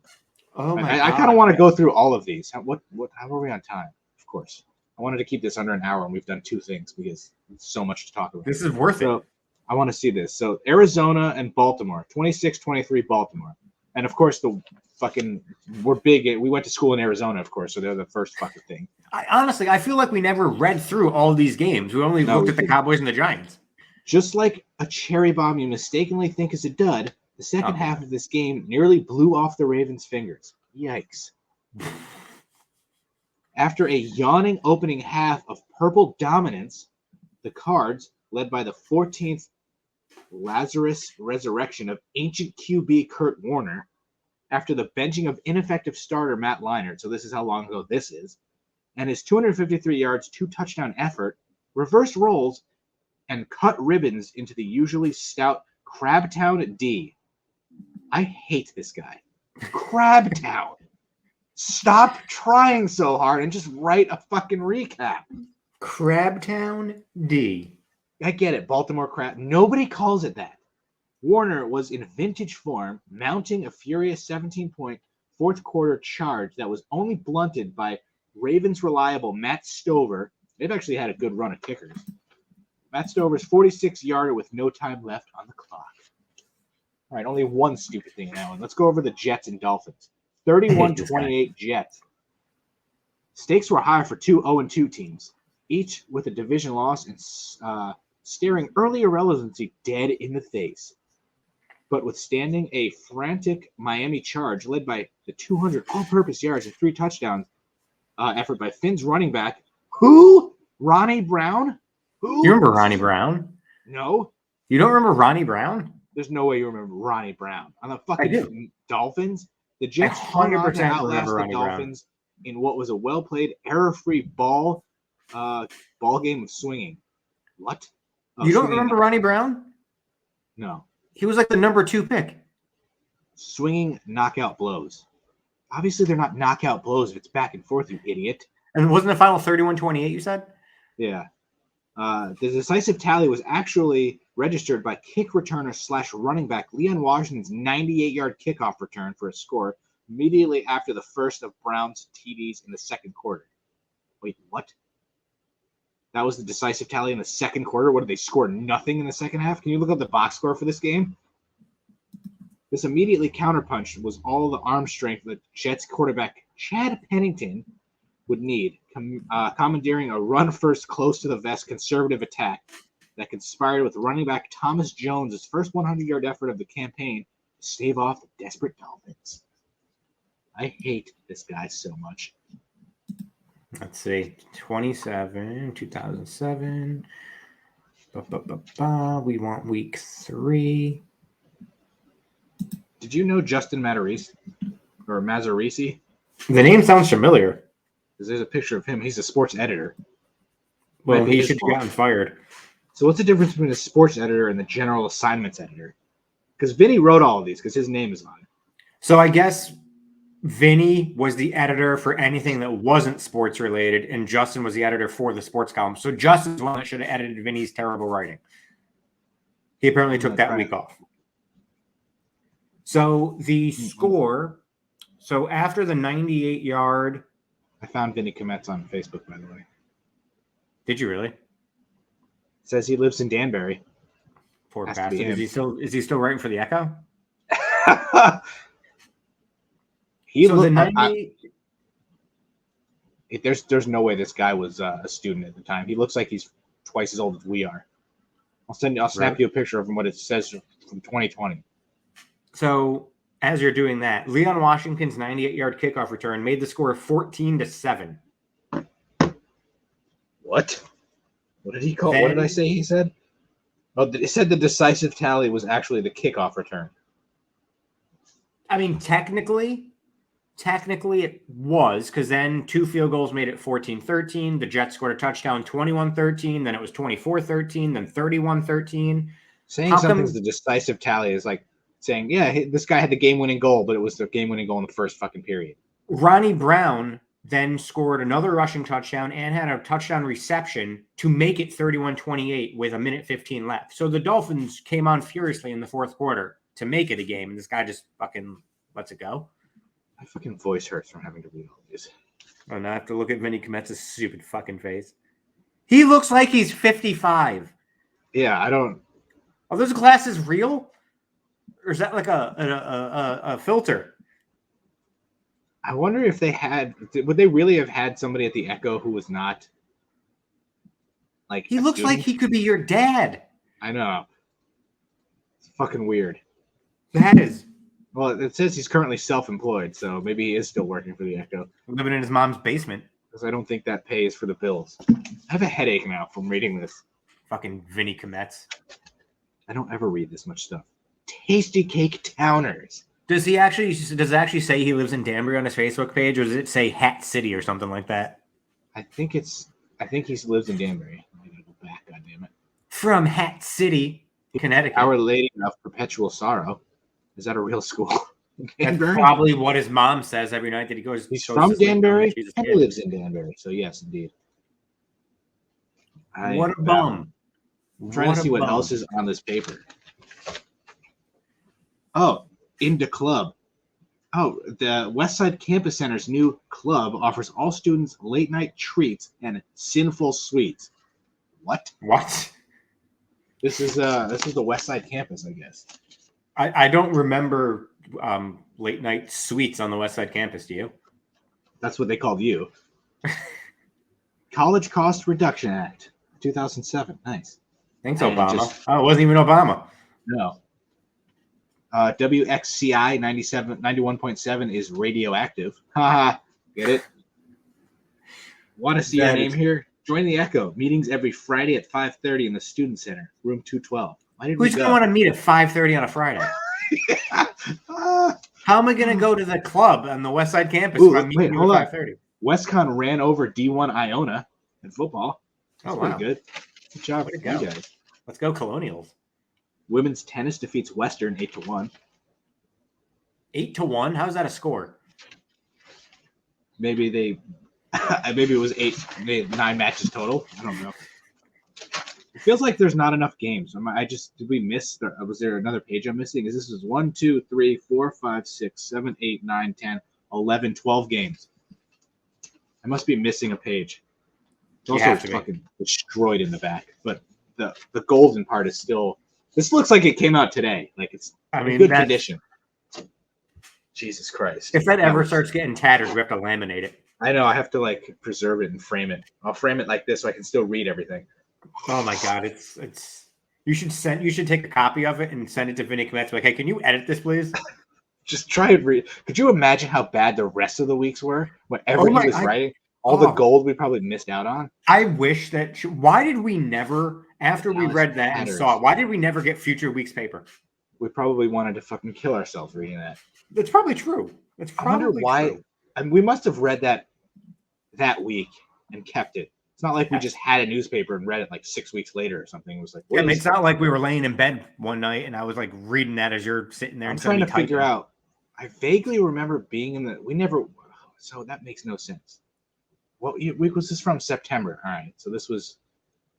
C: Oh my God.
B: I kind of want to go through all of these. How are we on time? Of course. I wanted to keep this under an hour, and we've done 2 things because it's so much to talk about.
C: This is worth it.
B: I want to see this. So Arizona and Baltimore, 26-23 Baltimore. And of course, we're big. We went to school in Arizona, of course, so they're the first fucking thing.
C: I feel like we never read through all these games. We only looked at the Cowboys and the Giants.
B: Just like a cherry bomb you mistakenly think is a dud, the second half of this game nearly blew off the Ravens' fingers. Yikes. After a yawning opening half of purple dominance, the Cards, led by the 14th Lazarus resurrection of ancient QB Kurt Warner, after the benching of ineffective starter Matt Leinart, so this is how long ago this is, and his 253 yards, 2 touchdown effort, reversed roles and cut ribbons into the usually stout Crabtown D. I hate this guy. Crabtown. Stop trying so hard and just write a fucking recap.
C: Crabtown D.
B: I get it. Baltimore Crab. Nobody calls it that. Warner was in vintage form, mounting a furious 17-point fourth quarter charge that was only blunted by Ravens reliable Matt Stover. They've actually had a good run of kickers. Matt Stover's 46-yarder with no time left on the clock. All right, only one stupid thing in that one. Let's go over the Jets and Dolphins.
C: I hate this guy.
B: 31-28 Jets. Stakes were high for two 0-2 teams, each with a division loss and staring early irrelevancy dead in the face. But withstanding a frantic Miami charge led by the 200 all-purpose yards and 3 touchdowns effort by Finn's running back, who? Ronnie Brown? Who?
C: You remember Ronnie Brown?
B: No.
C: You don't remember Ronnie Brown?
B: There's no way you remember Ronnie Brown. On the fucking
C: do.
B: Dolphins, the Jets
C: 100%
B: outlast
C: remember
B: the
C: Ronnie
B: Dolphins in what was a well-played, error-free ball game of swinging. What?
C: You don't remember Ronnie Brown?
B: No.
C: He was like the number 2 pick.
B: Swinging knockout blows. Obviously, they're not knockout blows if it's back and forth, you idiot.
C: And wasn't the final 31-28, you said?
B: Yeah. The decisive tally was actually registered by kick returner / running back Leon Washington's 98-yard kickoff return for a score immediately after the first of Brown's TDs in the second quarter. Wait, what? That was the decisive tally in the second quarter? What, did they score nothing in the second half? Can you look up the box score for this game? This immediately counterpunched was all the arm strength that Jets quarterback Chad Pennington would need, commandeering a run-first, close-to-the-vest conservative attack that conspired with running back Thomas Jones' first 100-yard effort of the campaign to stave off the desperate Dolphins. I hate this guy so much.
C: Let's see. 2007. We want week 3.
B: Did you know Justin Matarese? Or Mazzarisi?
C: The name sounds familiar.
B: Because there's a picture of him. He's a sports editor.
C: Well, he should have gotten fired.
B: So what's the difference between a sports editor and the general assignments editor? Because Vinny wrote all of these because his name is on it.
C: So I guess Vinny was the editor for anything that wasn't sports related, and Justin was the editor for the sports column. So Justin's one that should have edited Vinny's terrible writing. He apparently took that week off. So the score, so after the 98-yard...
B: I found Vinny Kometz on Facebook, by the way.
C: Did you really?
B: It says he lives in Danbury.
C: Poor bastard. Is he still writing for the Echo?
B: There's no way this guy was a student at the time. He looks like he's twice as old as we are. I'll snap you a picture of him, what it says from 2020.
C: So as you're doing that, Leon Washington's 98-yard kickoff return made the score 14-7.
B: What? What did he call? What did I say he said? Oh, it said the decisive tally was actually the kickoff return.
C: I mean, technically it was, because then 2 field goals made it 14-13. The Jets scored a touchdown 21-13. Then it was 24-13. Then 31-13.
B: Saying something's the decisive tally is like saying, yeah, this guy had the game-winning goal, but it was the game-winning goal in the first fucking period.
C: Ronnie Brown then scored another rushing touchdown and had a touchdown reception to make it 31-28 with 1:15 left. So the Dolphins came on furiously in the fourth quarter to make it a game, and this guy just fucking lets it go.
B: My fucking voice hurts from having to read all these.
C: Oh, now I have to look at Vinny Kometz's stupid fucking face. He looks like he's 55.
B: Yeah, I don't...
C: Are those glasses real? Or is that like a filter?
B: I wonder if they had... Would they really have had somebody at the Echo who was not... like
C: he looks like he could be your dad.
B: I know. It's fucking weird.
C: That is...
B: Well, it says he's currently self-employed, so maybe he is still working for the Echo.
C: Living in his mom's basement.
B: Because I don't think that pays for the bills. I have a headache now from reading this.
C: Fucking Vinny Kometz.
B: I don't ever read this much stuff. Tasty Cake Towners.
C: Does it actually say he lives in Danbury on his Facebook page, or does it say Hat City or something like that?
B: I think he lives in Danbury. I gotta go back, goddammit.
C: From Hat City, Connecticut.
B: Our Lady of Perpetual Sorrow. Is that a real school?
C: That's probably what his mom says every night that he goes.
B: He's from Danbury and he lives in Danbury. So yes, indeed.
C: What a bum.
B: I'm trying to see what else is on this paper. Oh, Into Club. Oh, the Westside Campus Center's new club offers all students late night treats and sinful sweets. What?
C: What?
B: This is the Westside campus, I guess.
C: I don't remember late night suites on the West Side campus. Do you?
B: That's what they called you. College Cost Reduction Act, 2007. Nice.
C: Thanks,
B: And
C: Obama. Oh, it wasn't even Obama.
B: No. WXCI 91.7 is radioactive. Haha. Get it? Want to see your name here? Join the Echo. Meetings every Friday at 5:30 in the Student Center, room 212. Why did
C: Who's
B: we
C: going
B: go?
C: to want to meet at 5:30 on a Friday?
B: Ah.
C: How am I going to go to the club on the West Side campus
B: Ooh,
C: if I'm meeting
B: wait,
C: you
B: hold
C: at
B: on.
C: 5:30?
B: WestCon ran over D1 Iona in football. That's pretty
C: wow.
B: good. Good job
C: Way
B: for
C: to
B: you
C: go.
B: guys.
C: Let's go Colonials.
B: Women's tennis defeats Western 8-1.
C: 8-1? How's that a score?
B: Maybe maybe it was 9 matches total. I don't know. It feels like there's not enough games. Did we miss? Was there another page I'm missing? This is 1, 2, 3, 4, 5, 6, 7, 8, 9, 10, 11, 12 games. I must be missing a page. It's also fucking destroyed in the back, but the golden part is still. This looks like it came out today. Like it's in good condition. Jesus Christ!
C: If that ever starts getting tattered, we have to laminate it.
B: I know. I have to like preserve it and frame it. I'll frame it like this so I can still read everything.
C: Oh my god, it's. You should take a copy of it and send it to Vinny Kmetz. Like, hey, can you edit this, please?
B: Just try and read. Could you imagine how bad the rest of the weeks were? Whatever he was writing, all the gold we probably missed out on.
C: I wish that. Why did we never, after we read that and saw it, why did we never get future week's paper?
B: We probably wanted to fucking kill ourselves reading that.
C: That's probably true. It's probably
B: I wonder why.
C: true.
B: I mean, we must have read that week and kept it. It's not like we just had a newspaper and read it like 6 weeks later or something. It was like,
C: it's not like we were laying in bed one night and I was like reading that as you're sitting there.
B: I'm trying to figure out. I vaguely remember being in so that makes no sense. What week was this from? September. All right. So this was.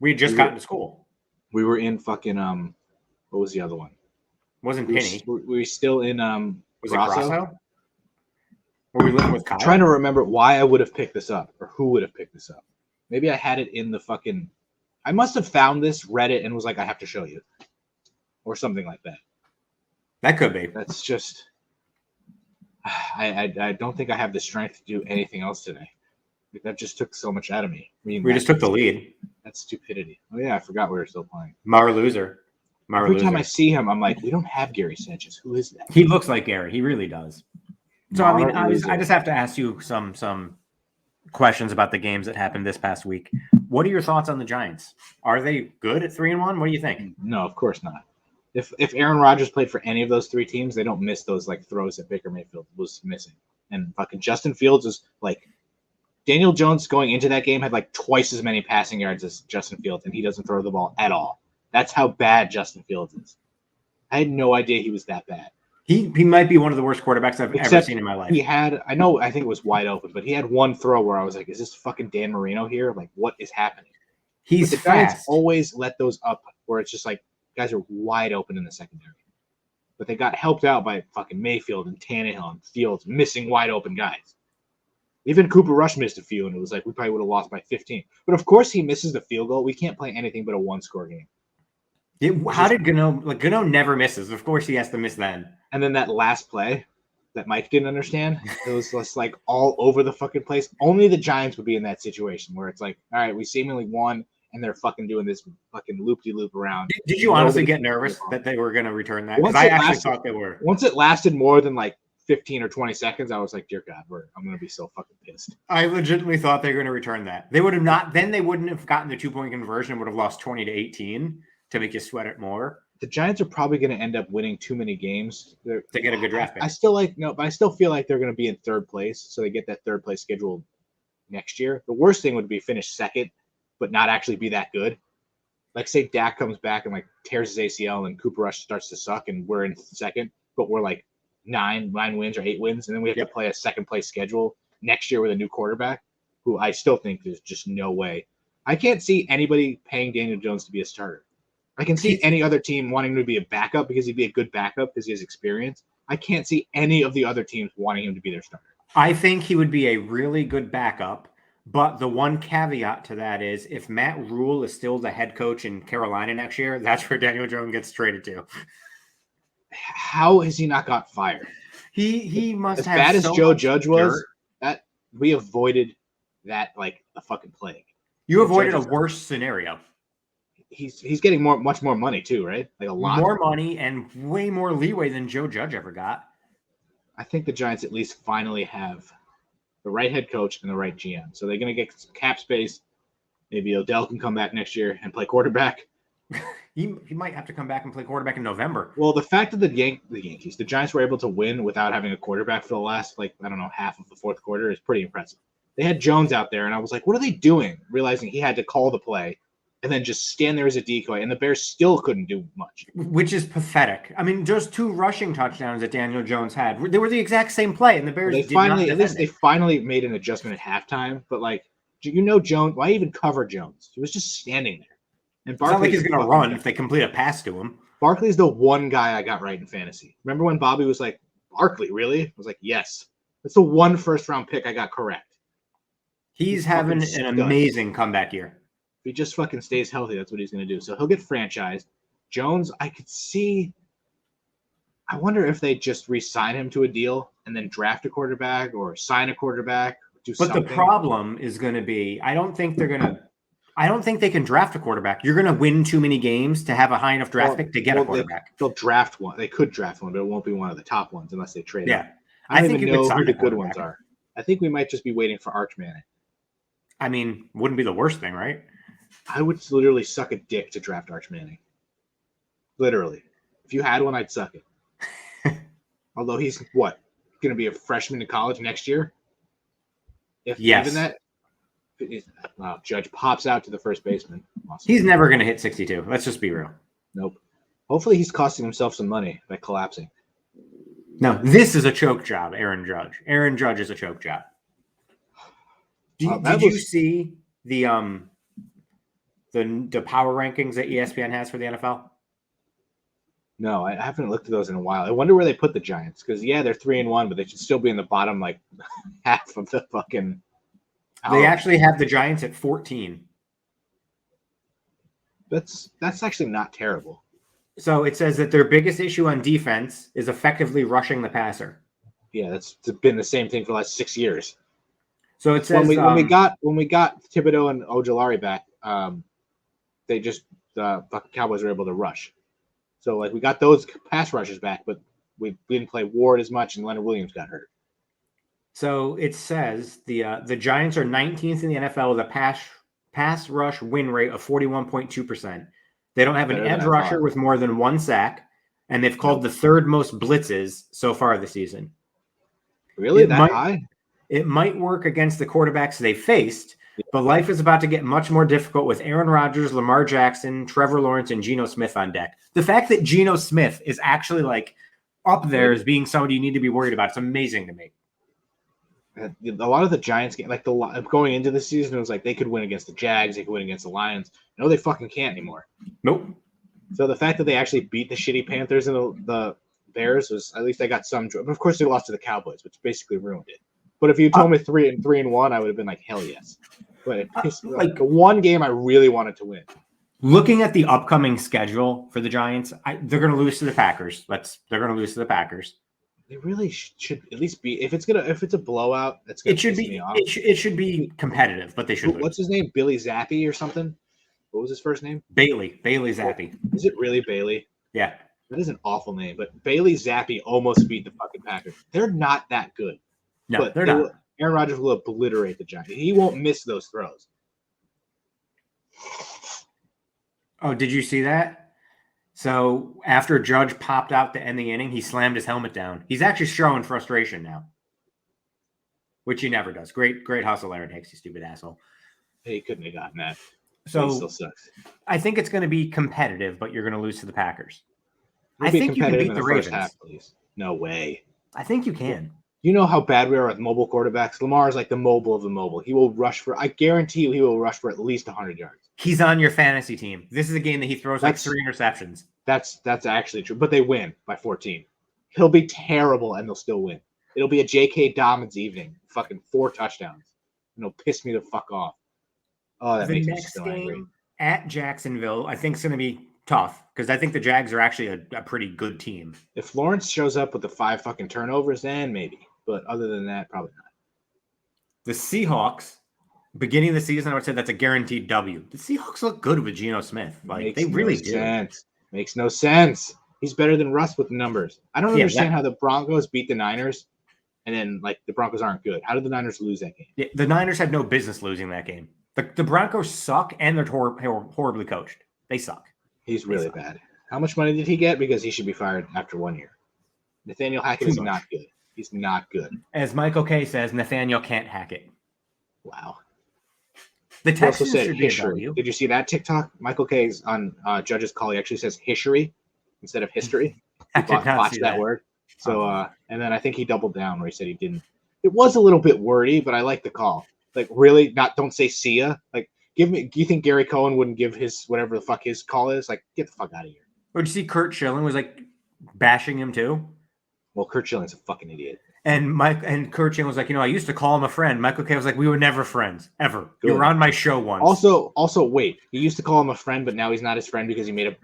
C: We had just gotten to school.
B: We were in fucking, what was the other one?
C: Wasn't Penny.
B: We were still in,
C: was it Grasso? Were we living with Kyle?
B: I'm trying to remember why I would have picked this up or who would have picked this up. Maybe I had it in the fucking. I must have found this, read it, and was like, I have to show you. Or something like that.
C: That could be.
B: That's just. I don't think I have the strength to do anything else today. That just took so much out of me.
C: We just took the lead.
B: That's stupidity. Oh, yeah, I forgot we were still playing.
C: Mar loser.
B: Every time I see him, I'm like, we don't have Gary Sanchez. Who is that?
C: He looks like Gary. He really does. So, I mean, I just have to ask you some questions about the games that happened this past week. What are your thoughts on the Giants? Are they good at 3-1? What do you think?
B: No, of course not. If Aaron Rodgers played for any of those 3 teams, they don't miss those like throws that Baker Mayfield was missing. And fucking Justin Fields is like Daniel Jones going into that game had like twice as many passing yards as Justin Fields, and he doesn't throw the ball at all. That's how bad Justin Fields is. I had no idea he was that bad.
C: He might be one of the worst quarterbacks I've ever seen in my life.
B: I think it was wide open, but he had one throw where I was like, is this fucking Dan Marino here? Like, what is happening?
C: He's
B: the Giants always let those up where it's just like guys are wide open in the secondary. But they got helped out by fucking Mayfield and Tannehill and Fields missing wide open guys. Even Cooper Rush missed a few, and it was like we probably would have lost by 15. But of course he misses the field goal. We can't play anything but a 1-score game.
C: How did Gano? Like Gano never misses. Of course he has to miss then.
B: And then that last play that Mike didn't understand, it was just like all over the fucking place. Only the Giants would be in that situation where it's like, all right, we seemingly won, and they're fucking doing this fucking loop-de-loop around.
C: Did you honestly get nervous that they were going to return that? Because I actually thought they were.
B: Once it lasted more than like 15 or 20 seconds, I was like, dear God, I'm going to be so fucking pissed.
C: I legitimately thought they were going to return that. They would have not. Then they wouldn't have gotten the 2-point conversion and would have lost 20-18 to make you sweat it more.
B: The Giants are probably going to end up winning too many games.
C: They get a good draft pick.
B: I still feel like they're going to be in third place, so they get that third place schedule next year. The worst thing would be finish second, but not actually be that good. Like, say Dak comes back and like tears his ACL, and Cooper Rush starts to suck, and we're in second, but we're like 9 wins or 8 wins, and then we have to play a second place schedule next year with a new quarterback, who I still think there's just no way. I can't see anybody paying Daniel Jones to be a starter. I can see any other team wanting him to be a backup because he'd be a good backup because he has experience. I can't see any of the other teams wanting him to be their starter.
C: I think he would be a really good backup, but the one caveat to that is if Matt Rule is still the head coach in Carolina next year, that's where Daniel Jones gets traded to.
B: How has he not got fired?
C: He must
B: As
C: have
B: bad as
C: so
B: Joe
C: much
B: Judge was,
C: dirt.
B: that we avoided that like a fucking plague.
C: You
B: Like,
C: avoided a
B: Judge is-
C: worse scenario.
B: He's getting much more money too, right? Like a lot
C: More money and way more leeway than Joe Judge ever got.
B: I think the Giants at least finally have the right head coach and the right GM. So they're going to get some cap space. Maybe Odell can come back next year and play quarterback.
C: He might have to come back and play quarterback in November.
B: Well, the fact that the Yankees, the Giants were able to win without having a quarterback for the last, half of the fourth quarter is pretty impressive. They had Jones out there, and I was like, what are they doing? Realizing he had to call the play and then just stand there as a decoy, and the Bears still couldn't do much.
C: Which is pathetic. I mean, those 2 rushing touchdowns that Daniel Jones had, they were the exact same play, and the Bears
B: They finally made an adjustment at halftime, but Jones, why even cover Jones? He was just standing there. And
C: It's not like he's going to run
B: guy.
C: if they complete a pass to him.
B: Barkley's the one guy I got right in fantasy. Remember when Bobby was like, Barkley, really? I was like, yes. That's the one first-round pick I got correct.
C: He's having an amazing comeback year.
B: If he just fucking stays healthy, that's what he's going to do. So he'll get franchised. Jones, I could see. I wonder if they just re-sign him to a deal and then draft a quarterback or sign a quarterback.
C: But the problem is going to be, I don't think they can draft a quarterback. You're going to win too many games to have a high enough draft pick to get a quarterback.
B: They'll draft one. They could draft one, but it won't be one of the top ones unless they trade.
C: Yeah,
B: I don't even know who the good ones are. I think we might just be waiting for Arch Manning.
C: I mean, wouldn't be the worst thing, right?
B: I would literally suck a dick to draft Arch Manning. Literally. If you had one, I'd suck it. Although he's going to be a freshman in college next year?
C: Yes.
B: Even that, Judge pops out to the first baseman.
C: Awesome. He's never going to hit 62. Let's just be real.
B: Nope. Hopefully he's costing himself some money by collapsing.
C: No, this is a choke job, Aaron Judge. Aaron Judge is a choke job. Did you see the power rankings that ESPN has for the NFL?
B: No, I haven't looked at those in a while. I wonder where they put the Giants because they're 3-1, but they should still be in the bottom half of the fucking.
C: They actually have the Giants at 14.
B: That's actually not terrible.
C: So it says that their biggest issue on defense is effectively rushing the passer.
B: Yeah, that's been the same thing for the last 6 years.
C: So it says
B: when we got Thibodeau and Ojulari back, the fucking Cowboys were able to rush. So we got those pass rushers back, but we didn't play Ward as much, and Leonard Williams got hurt.
C: So it says the Giants are 19th in the NFL with a pass rush win rate of 41.2%. They don't have an edge rusher with more than 1 sack, and they've called the 3rd most blitzes so far this season.
B: Really? That high?
C: It might work against the quarterbacks they faced, but life is about to get much more difficult with Aaron Rodgers, Lamar Jackson, Trevor Lawrence, and Geno Smith on deck. The fact that Geno Smith is actually up there as being somebody you need to be worried about, it's amazing to me.
B: A lot of the Giants game, going into the season, it was they could win against the Jags, they could win against the Lions. No, they fucking can't anymore.
C: Nope.
B: So the fact that they actually beat the shitty Panthers and the Bears was at least I got some joy. But of course, they lost to the Cowboys, which basically ruined it. But if you told me 3-1, I would have been like, hell yes. But it pissed me one game I really wanted to win.
C: Looking at the upcoming schedule for the Giants, they're going to lose to the Packers. They're going to lose to the Packers.
B: They really should at least be. If it's a blowout, it should be.
C: It should be competitive, but they should lose.
B: What's his name? Billy Zappi or something? What was his first name?
C: Bailey Zappi.
B: Is it really Bailey?
C: Yeah.
B: That is an awful name, but Bailey Zappi almost beat the fucking Packers. They're not that good.
C: No, but they're not.
B: Aaron Rodgers will obliterate the Giants. He won't miss those throws.
C: Oh, did you see that? So after Judge popped out to end the inning, he slammed his helmet down. He's actually showing frustration now, which he never does. Great hustle, Aaron Hicks, you stupid asshole.
B: He couldn't have gotten that.
C: So
B: he still sucks.
C: I think it's going to be competitive, but you're going to lose to the Packers. I think you can beat the Ravens. Half, please.
B: No way.
C: I think you can.
B: You know how bad we are with mobile quarterbacks? Lamar is like the mobile of the mobile. He will rush I guarantee you he will rush for at least 100 yards.
C: He's on your fantasy team. This is a game that he throws 3 interceptions.
B: That's actually true, but they win by 14. He'll be terrible and they'll still win. It'll be a J.K. Dobbins evening. Fucking 4 touchdowns. And it'll piss me the fuck off. Oh, that makes me so angry.
C: At Jacksonville, I think it's going to be tough because I think the Jags are actually a pretty good team.
B: If Lawrence shows up with the 5 fucking turnovers, then maybe. But other than that, probably not.
C: The Seahawks, beginning of the season, I would say that's a guaranteed W. The Seahawks look good with Geno Smith. Like they really do.
B: Makes no sense. He's better than Russ with numbers. I don't understand how the Broncos beat the Niners, and then like the Broncos aren't good. How did the Niners lose that game?
C: Yeah, the Niners had no business losing that game. The Broncos suck, and they're horribly coached. They suck.
B: He's really bad. How much money did he get? Because he should be fired after 1 year. Nathaniel Hackett is not good. He's not good.
C: As Michael K says, Nathaniel can't hack it.
B: Wow.
C: The Texans
B: also said
C: should be
B: history. Did you see that TikTok? Michael K's on Judge's call. He actually says history instead of history.
C: I did not see
B: that word. So, and then I think he doubled down where he said he didn't. It was a little bit wordy, but I like the call. Like, really, don't say see ya. Like, do you think Gary Cohen wouldn't give his whatever the fuck his call is? Like, get the fuck out of here.
C: Or did you see Kurt Schilling was like bashing him too?
B: Well, Kurt Schilling's a fucking idiot.
C: And Kurt Schilling was like, I used to call him a friend. Michael K was like, we were never friends, ever.
B: Good.
C: You were on my show once.
B: Also, wait. He used to call him a friend, but now he's not his friend because he made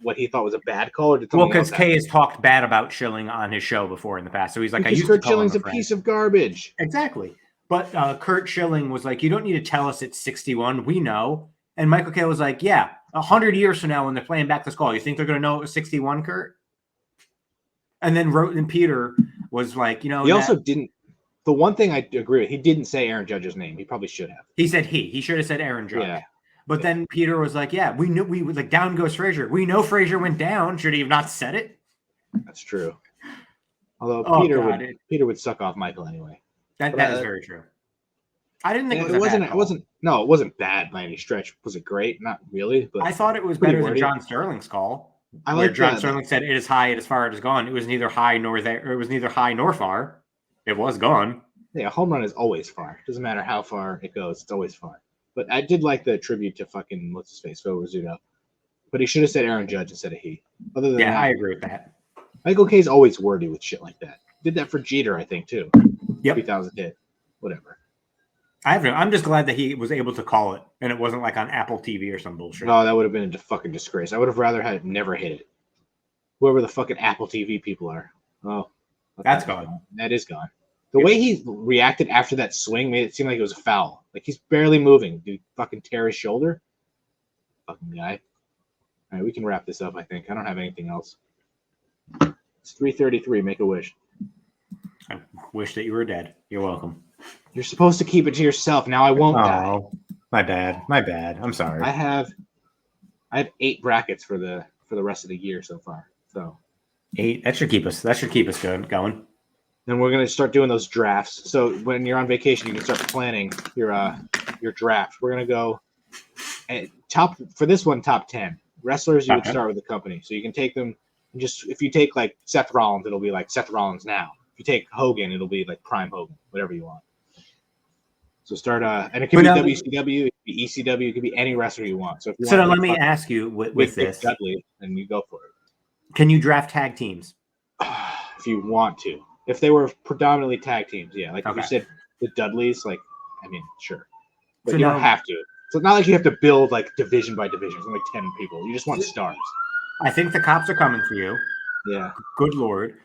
B: what he thought was a bad call. Or did
C: because K has talked bad about Schilling on his show before in the past. So he's like,
B: because
C: I used
B: Kurt
C: to call
B: Schilling's
C: him a
B: piece of garbage.
C: Exactly. But Kurt Schilling was like, you don't need to tell us it's 61. We know. And Michael K was like, yeah, 100 years from now when they're playing back this call, you think they're going to know it was 61, Kurt? And then Peter was like,
B: he also didn't. The one thing I agree with, he didn't say Aaron Judge's name. He probably should have.
C: He said he should have said Aaron Judge.
B: Yeah.
C: But then Peter was like, yeah, we knew like down goes Frazier. We know Frazier went down. Should he have not said it?
B: That's true. Although Peter would suck off Michael anyway.
C: That is very true. I didn't think
B: it wasn't bad by any stretch. Was it great? Not really. But
C: I thought it was better than John Sterling's call. John Sterling said it is high, it is far, it is gone. It was neither high nor there. It was neither high nor far. It was gone.
B: Yeah, a home run is always far. Doesn't matter how far it goes. It's always far. But I did like the tribute to fucking what's his face, Phil Rizzuto. But he should have said Aaron Judge instead of he. Other than that,
C: I agree with that.
B: Michael K's always wordy with shit like that. Did that for Jeter, I think, too.
C: Yep.
B: 2000 hit. Whatever.
C: I'm just glad that he was able to call it and it wasn't like on Apple TV or some bullshit.
B: No, that would have been a fucking disgrace. I would have rather had never hit it. Whoever the fucking Apple TV people are. Oh,
C: that's gone.
B: That is gone. The way he reacted after that swing made it seem like it was a foul. Like he's barely moving. Did he fucking tear his shoulder? Fucking guy. All right, we can wrap this up, I think. I don't have anything else. It's 3:33. Make a wish.
C: I wish that you were dead. You're welcome.
B: You're supposed to keep it to yourself. Now I won't die.
C: My bad. My bad. I'm sorry.
B: I have 8 brackets for the rest of the year so far. So
C: 8. That should keep us good going.
B: Then we're gonna start doing those drafts. So when you're on vacation, you can start planning your draft. We're gonna go top 10 wrestlers. You would start with the company, so you can take them. And just if you take like Seth Rollins, it'll be like Seth Rollins now. If you take Hogan, it'll be like Prime Hogan, whatever you want. So start and it can be WCW, it could be ECW, it could be any wrestler you want. So if you want
C: let me ask you with this,
B: Dudley, and you go for it.
C: Can you draft tag teams?
B: If you want to. If they were predominantly tag teams, yeah. Like if you said the Dudleys, like, I mean, sure. But you don't have to. So it's not like you have to build like division by division. It's only 10 people. You just want stars.
C: I think the cops are coming for you.
B: Yeah.
C: Good Lord.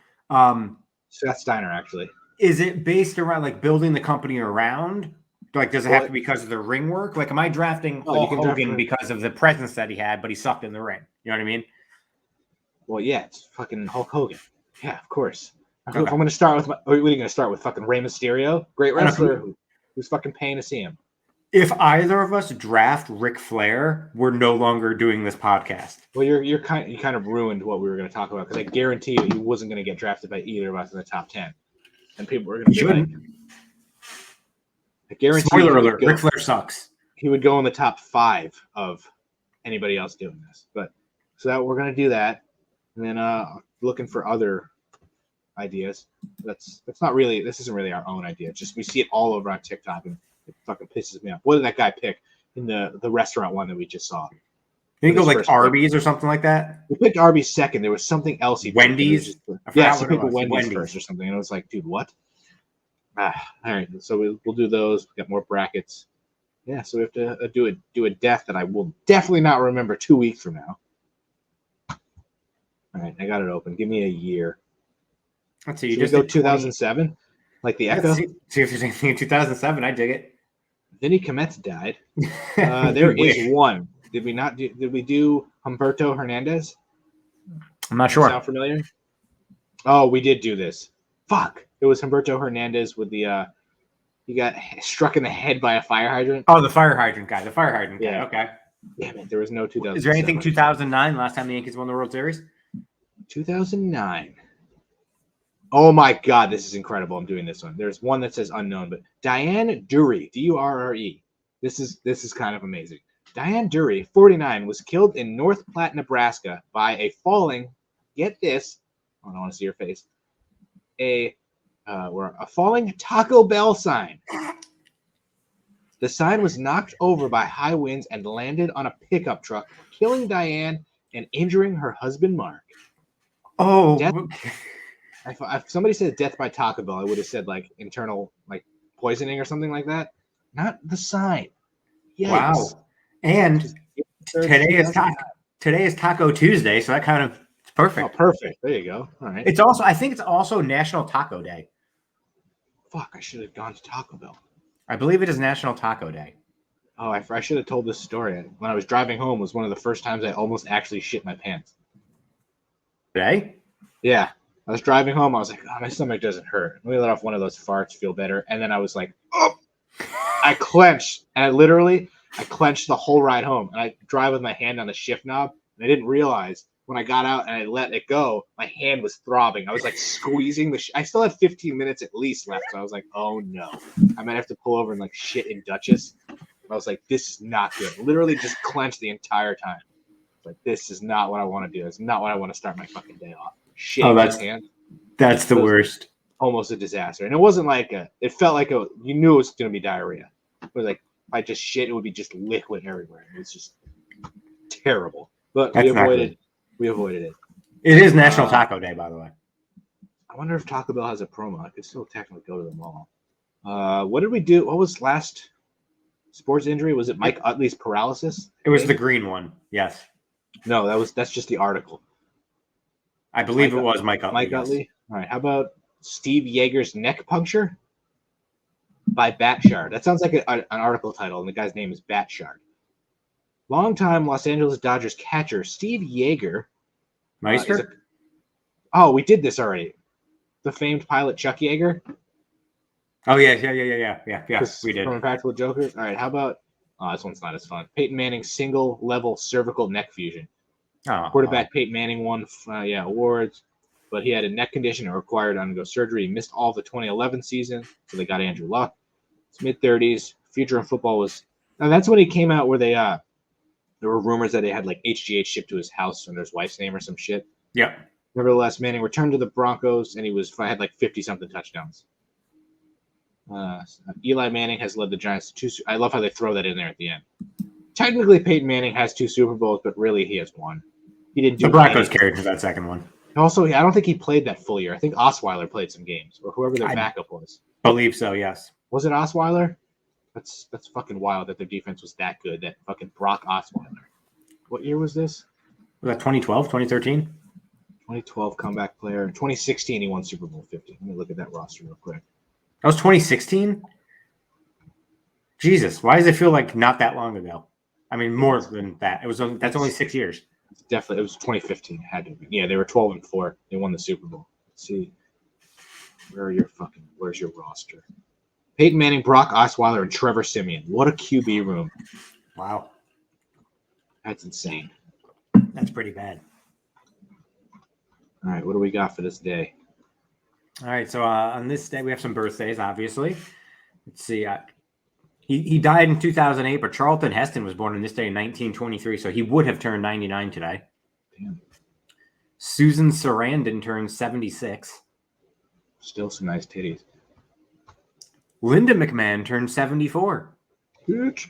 B: Seth Steiner, actually.
C: Is it based around like building the company around? Like, does it have to be because of the ring work? Like, am I drafting Hulk Hogan because of the presence that he had, but he sucked in the ring? You know what I mean?
B: Well, yeah, it's fucking Hulk Hogan. Yeah, of course. Okay. If I'm going to start with what are you going to start with? Fucking Rey Mysterio, great wrestler who's fucking paying to see him.
C: If either of us draft Ric Flair, we're no longer doing this podcast.
B: Well, you kind of ruined what we were going to talk about because I guarantee you he wasn't going to get drafted by either of us in the top 10, and people were going to be like, I guarantee.
C: Spoiler alert: Ric Flair sucks.
B: He would go in the top 5 of anybody else doing this, but so that we're going to do that, and then looking for other ideas. This isn't really our own idea. It's just we see it all over on TikTok and it fucking pisses me off. What did that guy pick in the restaurant one that we just saw?
C: Did he go like Arby's or something like that?
B: We picked Arby's second. There was something else he picked.
C: Wendy's?
B: Yes, he picked Wendy's first or something. And I was like, dude, what? All right. So we'll do those. We got more brackets. Yeah, so we have to do a death that I will definitely not remember 2 weeks from now. All right, I got it open. Give me a year.
C: Let's see. You
B: Should we
C: just
B: go
C: did 20
B: 2007? Like the Echo?
C: Let's see if there's anything in 2007. I dig it.
B: Vinny Kometz died. There
C: You
B: is
C: wish.
B: one. Did we not do? Did we do Humberto Hernandez?
C: I'm not
B: Does that
C: sure.
B: sound familiar? Oh, we did do this. Fuck! It was Humberto Hernandez with the. He got struck in the head by a fire hydrant.
C: Oh, the fire hydrant guy. The fire hydrant guy.
B: Yeah.
C: Okay.
B: Damn it! There was no 2000.
C: Is there anything 2009? Last time the Yankees won the World Series?
B: 2009. Oh my God, this is incredible. I'm doing this one. There's one that says unknown, but Diane Dury, Durre. This is kind of amazing. Diane Dury, 49, was killed in North Platte, Nebraska by a falling, get this, I don't want to see your face, a falling Taco Bell sign. The sign was knocked over by high winds and landed on a pickup truck, killing Diane and injuring her husband, Mark.
C: Oh.
B: Death- If somebody said death by Taco Bell, I would have said like internal like poisoning or something like that. Not the sign. Yikes.
C: Wow. And today is Taco Tuesday, so that kind of it's perfect.
B: Oh, perfect. There you go. All right.
C: I think it's also National Taco Day.
B: Fuck, I should have gone to Taco Bell.
C: I believe it is National Taco Day.
B: Oh, I should have told this story. When I was driving home was one of the first times I almost actually shit my pants.
C: Today?
B: Yeah. I was driving home. I was like, oh, my stomach doesn't hurt. Let me let off one of those farts, feel better. And then I was like, oh, I clenched. And I clenched the whole ride home. And I drive with my hand on the shift knob. And I didn't realize when I got out and I let it go, my hand was throbbing. I was like squeezing I still had 15 minutes at least left. So I was like, oh no, I might have to pull over and like shit in Dutchess. I was like, this is not good. Literally just clenched the entire time. Like, this is not what I want to do. It's not what I want to start my fucking day off. Shit,
C: that's the worst.
B: Almost a disaster. And it wasn't like it felt like you knew it was going to be diarrhea. It was like, if I just shit, it would be just liquid everywhere. It was just terrible. But we avoided it.
C: It is National Taco Day, by the way.
B: I wonder if Taco Bell has a promo. I could still technically go to the mall. What did we do? What was last sports injury? Was it Mike Utley's paralysis?
C: It was the green one. Yes.
B: No, that's just the article.
C: I believe it was Mike Utley.
B: Mike Utley. All right. How about Steve Yeager's neck puncture by Batshard? That sounds like an article title, and the guy's name is Batshard. Longtime Los Angeles Dodgers catcher Steve Yeager.
C: Meister?
B: Oh, we did this already. The famed pilot Chuck Yeager.
C: Oh, yeah. We did.
B: From Impractical Jokers. All right. How about? Oh, this one's not as fun. Peyton Manning's single-level cervical neck fusion. Quarterback Peyton Manning won awards, but he had a neck condition and required to undergo surgery. He missed all of the 2011 season, so they got Andrew Luck. It's mid-30s. Future in football was. And that's when he came out where they there were rumors that they had like HGH shipped to his house under his wife's name or some shit.
C: Yep.
B: Nevertheless, Manning returned to the Broncos, and had like 50-something touchdowns. Eli Manning has led the Giants to 2. I love how they throw that in there at the end. Technically, Peyton Manning has 2 Super Bowls, but really he has 1. He didn't do
C: the Broncos carried for that second one.
B: Also, I don't think he played that full year. I think Osweiler played some games, or whoever their backup was.
C: Believe so, yes.
B: Was it Osweiler? That's fucking wild that their defense was that good. That fucking Brock Osweiler. What year was this?
C: Was that 2012, 2013?
B: 2012 comeback player. In 2016, he won Super Bowl 50. Let me look at that roster real quick.
C: That was 2016? Jesus, why does it feel like not that long ago? I mean, more than that. That's only 6 years.
B: Definitely, it was 2015. It had to be. Yeah, they were 12-4. They won the Super Bowl. Let's see, where's your roster? Peyton Manning, Brock Osweiler, and Trevor Siemian. What a QB room!
C: Wow,
B: that's insane.
C: That's pretty bad.
B: All right, what do we got for this day?
C: All right, so on this day we have some birthdays. Obviously, let's see. He died in 2008, but Charlton Heston was born on this day in 1923, so he would have turned 99 today.
B: Damn.
C: Susan Sarandon turned 76.
B: Still some nice titties.
C: Linda McMahon turned 74.
B: Bitch.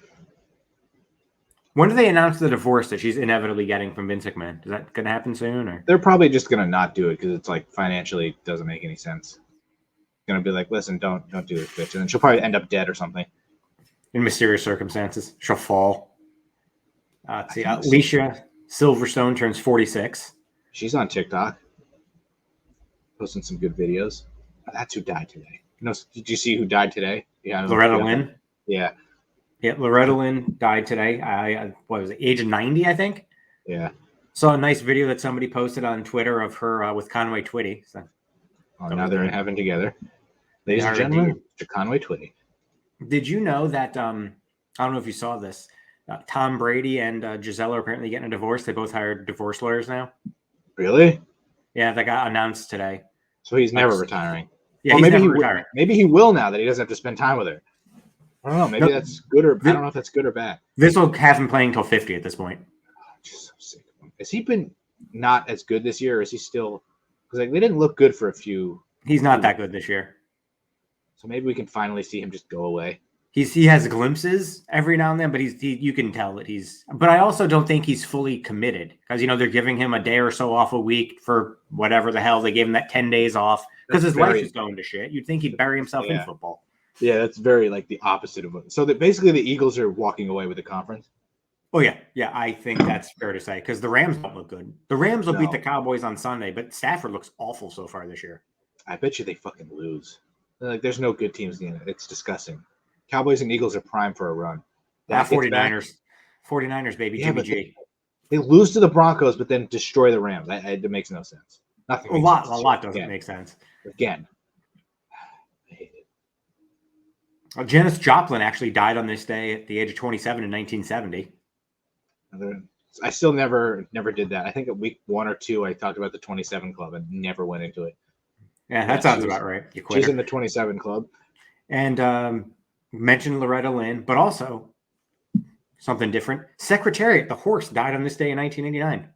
C: When do they announce the divorce that she's inevitably getting from Vince McMahon? Is that going to happen soon? Or
B: they're probably just going to not do it because it's like financially doesn't make any sense. Going to be like, listen, don't do this, bitch. And then she'll probably end up dead or something.
C: In mysterious circumstances, she'll fall. Let's see. Alicia Silverstone turns 46.
B: She's on TikTok, posting some good videos. That's who died today. Did you see who died today? Yeah,
C: Loretta Lynn.
B: Yeah.
C: Yeah, Loretta Lynn died today. What was it? Age of 90, I think.
B: Yeah.
C: Saw a nice video that somebody posted on Twitter of her with Conway Twitty. So
B: Now they're in heaven together. Ladies and gentlemen, Mr. Conway Twitty.
C: Did you know that? I don't know if you saw this. Tom Brady and Giselle are apparently getting a divorce. They both hired divorce lawyers now.
B: Really?
C: Yeah, that got announced today.
B: So he's never retiring.
C: Yeah, he's never retiring.
B: Maybe he will now that he doesn't have to spend time with her. I don't know. Maybe that's good or I don't know if that's good or bad.
C: This will have him playing till 50 at this point.
B: I'm just so sick of him. Has he been not as good this year, or is he still? Because they didn't look good for a few.
C: He's not that good this year.
B: So maybe we can finally see him just go away.
C: He has glimpses every now and then, but you can tell that he's. But I also don't think he's fully committed because they're giving him a day or so off a week for whatever the hell they gave him that 10 days off because his life is going to shit. You'd think he'd bury himself in football. Yeah,
B: that's very the opposite of it. So that basically the Eagles are walking away with the conference.
C: Oh yeah, I think that's fair to say because the Rams don't look good. The Rams will beat the Cowboys on Sunday, but Stafford looks awful so far this year.
B: I bet you they fucking lose. There's no good teams in it. It's disgusting. Cowboys and Eagles are primed for a run.
C: 49ers, baby, Jimmy G.
B: They lose to the Broncos, but then destroy the Rams. It makes no sense. Nothing.
C: A lot doesn't make sense.
B: Again, I hate
C: it. Janice Joplin actually died on this day at the age of 27 in 1970.
B: I still never did that. I think at week 1 or 2, I talked about the 27 Club and never went into it.
C: Yeah, that sounds about right.
B: She's in the 27 Club.
C: And mentioned Loretta Lynn, but also something different. Secretariat, the horse, died on this day in 1989.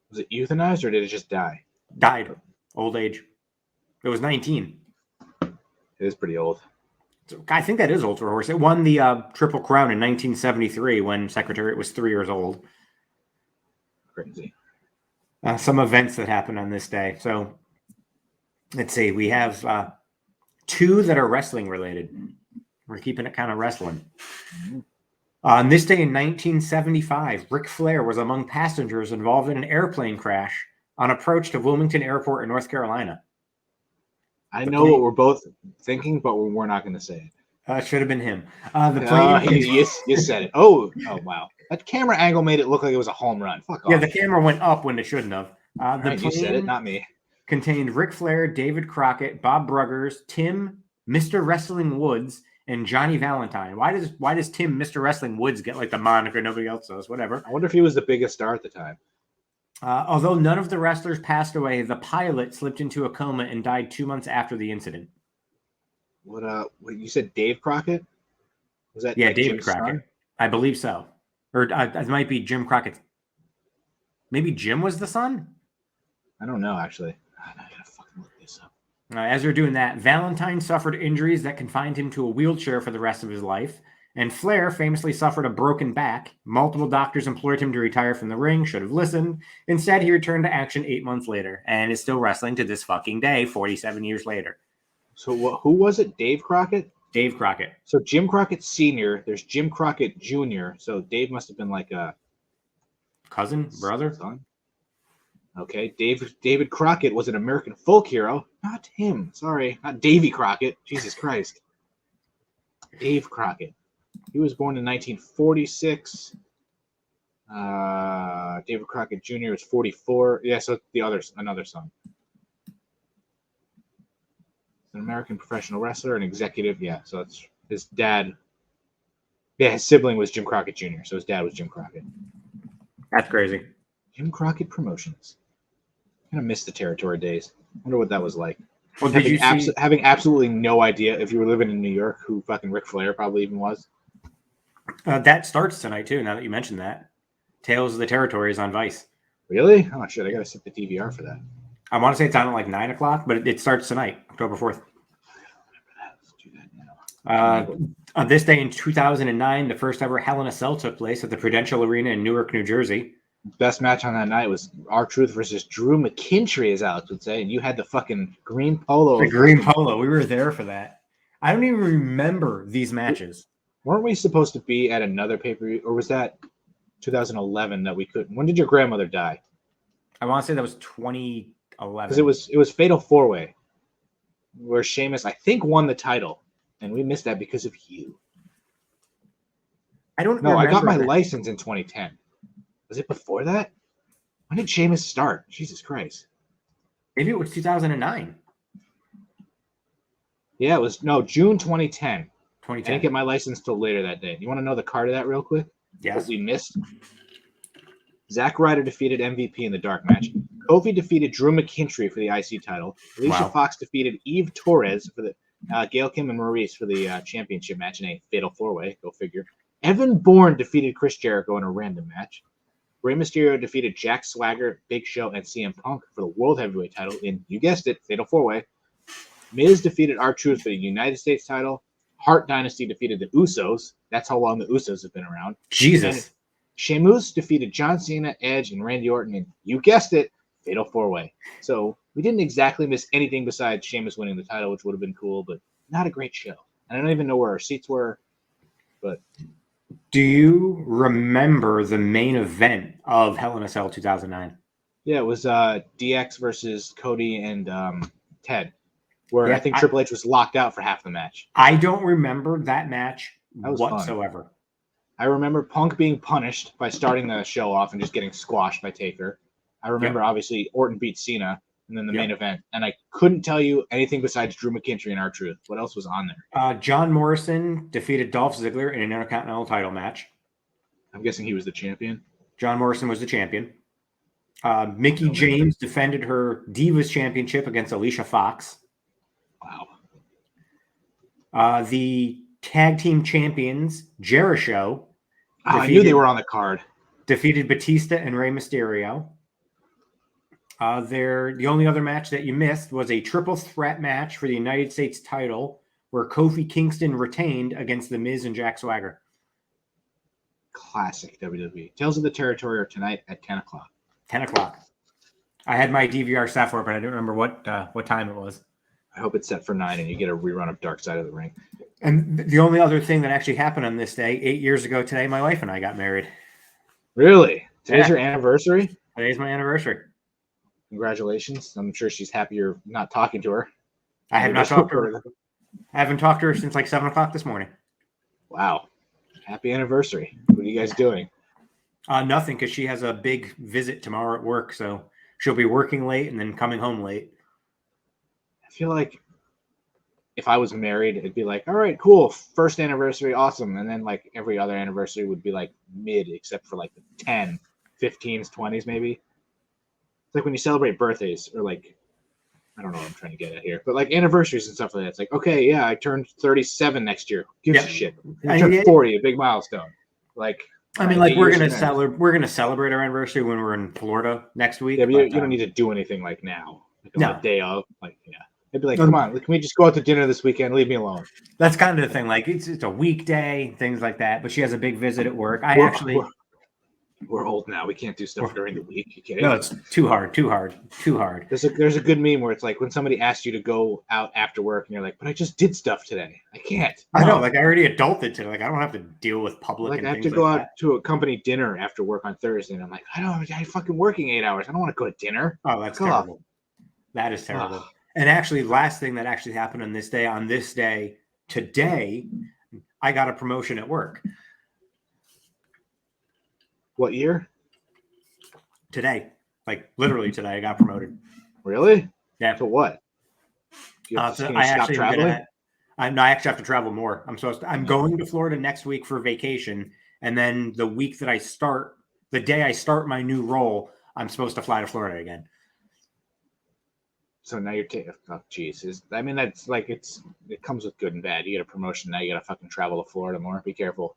B: Was it euthanized or did it just die?
C: Died. Old age. It was 19.
B: It is pretty old.
C: So I think that is old for a horse. It won the Triple Crown in 1973 when Secretariat was 3 years old.
B: Crazy.
C: Some events that happened on this day. So let's see. We have 2 that are wrestling related. We're keeping it kind of wrestling. On this day in 1975, Ric Flair was among passengers involved in an airplane crash on approach to Wilmington Airport in North Carolina.
B: I know what we're both thinking, but we're not going to say it.
C: It should have been him. The plane.
B: You said it. Oh, wow. That camera angle made it look like it was a home run. Fuck off.
C: Yeah, the camera went up when it shouldn't have.
B: Right, you said it, not me.
C: Contained Ric Flair, David Crockett, Bob Bruggers, Tim, Mr. Wrestling Woods, and Johnny Valentine. Why does Tim, Mr. Wrestling Woods, get the moniker nobody else does? Whatever.
B: I wonder if he was the biggest star at the time.
C: Although none of the wrestlers passed away, the pilot slipped into a coma and died 2 months after the incident.
B: What you said Dave Crockett? Was that
C: David Jim's Crockett? Son? I believe so. Or it might be Jim Crockett. Maybe Jim was the son?
B: I don't know, actually. I gotta fucking look this up.
C: As they're doing that, Valentine suffered injuries that confined him to a wheelchair for the rest of his life. And Flair famously suffered a broken back. Multiple doctors implored him to retire from the ring, should have listened. Instead, he returned to action 8 months later and is still wrestling to this fucking day, 47 years later.
B: So who was it? Dave Crockett?
C: Dave Crockett.
B: So Jim Crockett Sr., there's Jim Crockett Jr., so Dave must have been like a...
C: cousin? Brother?
B: Son? Okay, David Crockett was an American folk hero. Not him. Sorry, not Davy Crockett. Jesus Christ. Dave Crockett. He was born in 1946. David Crockett Jr. was 44. Yeah, so another son. An American professional wrestler, an executive. Yeah, so that's his dad. Yeah, his sibling was Jim Crockett Jr., so his dad was Jim Crockett.
C: That's crazy.
B: Jim Crockett Promotions. I kind of miss the territory days. I wonder what that was like.
C: Well,
B: having absolutely no idea if you were living in New York who fucking Ric Flair probably even was.
C: That starts tonight, too, now that you mentioned that. Tales of the Territory is on Vice.
B: Really? Oh, shit. I got to set the DVR for that.
C: I want to say it's on at 9 o'clock, but it starts tonight, October 4th.
B: Let's do that now.
C: On this day in 2009, the first ever Hell in a Cell took place at the Prudential Arena in Newark, New Jersey.
B: Best match on that night was R-Truth versus Drew McKinstry, as Alex would say, and you had the fucking green polo.
C: The green polo. We were there for that. I don't even remember these matches.
B: Weren't we supposed to be at another pay-per-view, or was that 2011 that we couldn't? When did your grandmother die?
C: I want to say that was 2011.
B: Because it was Fatal 4-Way, where Sheamus, I think, won the title, and we missed that because of you.
C: I don't
B: No, I got my
C: that.
B: license in 2010. Was it before that? When did Sheamus start? Jesus Christ.
C: Maybe it was 2009.
B: Yeah, it was June 2010.
C: 2010.
B: I didn't get my license till later that day. You want to know the card of that real quick?
C: Yes.
B: What we missed? Zack Ryder defeated MVP in the dark match. Kofi defeated Drew McIntyre for the IC title. Alicia Fox defeated Eve Torres for the Gail Kim and Maurice for the championship match in a fatal 4-way. Go figure. Evan Bourne defeated Chris Jericho in a random match. Rey Mysterio defeated Jack Swagger, Big Show, and CM Punk for the World Heavyweight title in, you guessed it, fatal 4-way. Miz defeated R-Truth for the United States title. Hart Dynasty defeated the Usos. That's how long the Usos have been around.
C: Jesus.
B: And Sheamus defeated John Cena, Edge, and Randy Orton in, you guessed it, fatal 4-way. So we didn't exactly miss anything besides Sheamus winning the title, which would have been cool, but not a great show. And I don't even know where our seats were, but...
C: Do you remember the main event of Hell in a Cell 2009?
B: Yeah, it was DX versus Cody and Ted, where I think Triple H was locked out for half the match.
C: I don't remember that match whatsoever.
B: Fun. I remember Punk being punished by starting the show off and just getting squashed by Taker. I remember, obviously, Orton beat Cena and then the main event. And I couldn't tell you anything besides Drew McIntyre and R-Truth. What else was on there?
C: John Morrison defeated Dolph Ziggler in an Intercontinental title match.
B: I'm guessing he was the champion.
C: John Morrison was the champion. Mickie James defended her Divas Championship against Alicia Fox.
B: Wow.
C: The tag team champions, Jericho.
B: I knew they were on the card.
C: Defeated Batista and Rey Mysterio. The only other match that you missed was a triple threat match for the United States title where Kofi Kingston retained against The Miz and Jack Swagger.
B: Classic WWE. Tales of the Territory are tonight at 10 o'clock.
C: 10 o'clock. I had my DVR set for it, but I don't remember what time it was.
B: I hope it's set for 9 and you get a rerun of Dark Side of the Ring.
C: And the only other thing that actually happened on this day, 8 years ago today, my wife and I got married.
B: Really? Today's your anniversary?
C: Today's my anniversary.
B: Congratulations. I'm sure she's happy you're not talking to her.
C: I have not talked to her. I haven't talked to her since like 7 o'clock this morning.
B: Wow. Happy anniversary. What are you guys doing?
C: Nothing, because she has a big visit tomorrow at work, so she'll be working late and then coming home late.
B: I feel like if I was married, it'd be like, all right, cool, first anniversary, awesome. And then like every other anniversary would be like mid, except for like the 10, 15s, 20s maybe. It's like when you celebrate birthdays or like, I don't know what I'm trying to get at here, but like anniversaries and stuff like that. It's like, okay, yeah, I turned 37 next year. Gives a shit. I turned 40, a big milestone. Like,
C: I mean, like we're gonna celebrate our anniversary when we're in Florida next week.
B: Yeah, but you don't need to do anything like now. Like on the day of, like, yeah. They'd be like, come on, can we just go out to dinner this weekend? Leave me alone.
C: That's kind of the thing. Like, it's a weekday, things like that. But she has a big visit at work.
B: We're old now. We can't do stuff during the week. You kidding?
C: No, it's too hard.
B: There's a good meme where it's like when somebody asks you to go out after work and you're like, but I just did stuff today. I can't.
C: I know. Like, I already adulted today. Like, I don't have to deal with public.
B: Like,
C: and
B: I have to go out to a company dinner after work on Thursday. And I'm like, I'm fucking working 8 hours. I don't want to go to dinner.
C: Oh, that's terrible. That is terrible. Oh. And actually, last thing that actually happened on this day, today, I got a promotion at work.
B: What year?
C: Today. Like, literally today, I got promoted.
B: Really?
C: Yeah.
B: To what?
C: I actually have to travel more. I'm going to Florida next week for vacation. And then the day I start my new role, I'm supposed to fly to Florida again.
B: So now you're taking, oh, geez. I mean, that's like, it comes with good and bad. You get a promotion, now you got to fucking travel to Florida more. Be careful.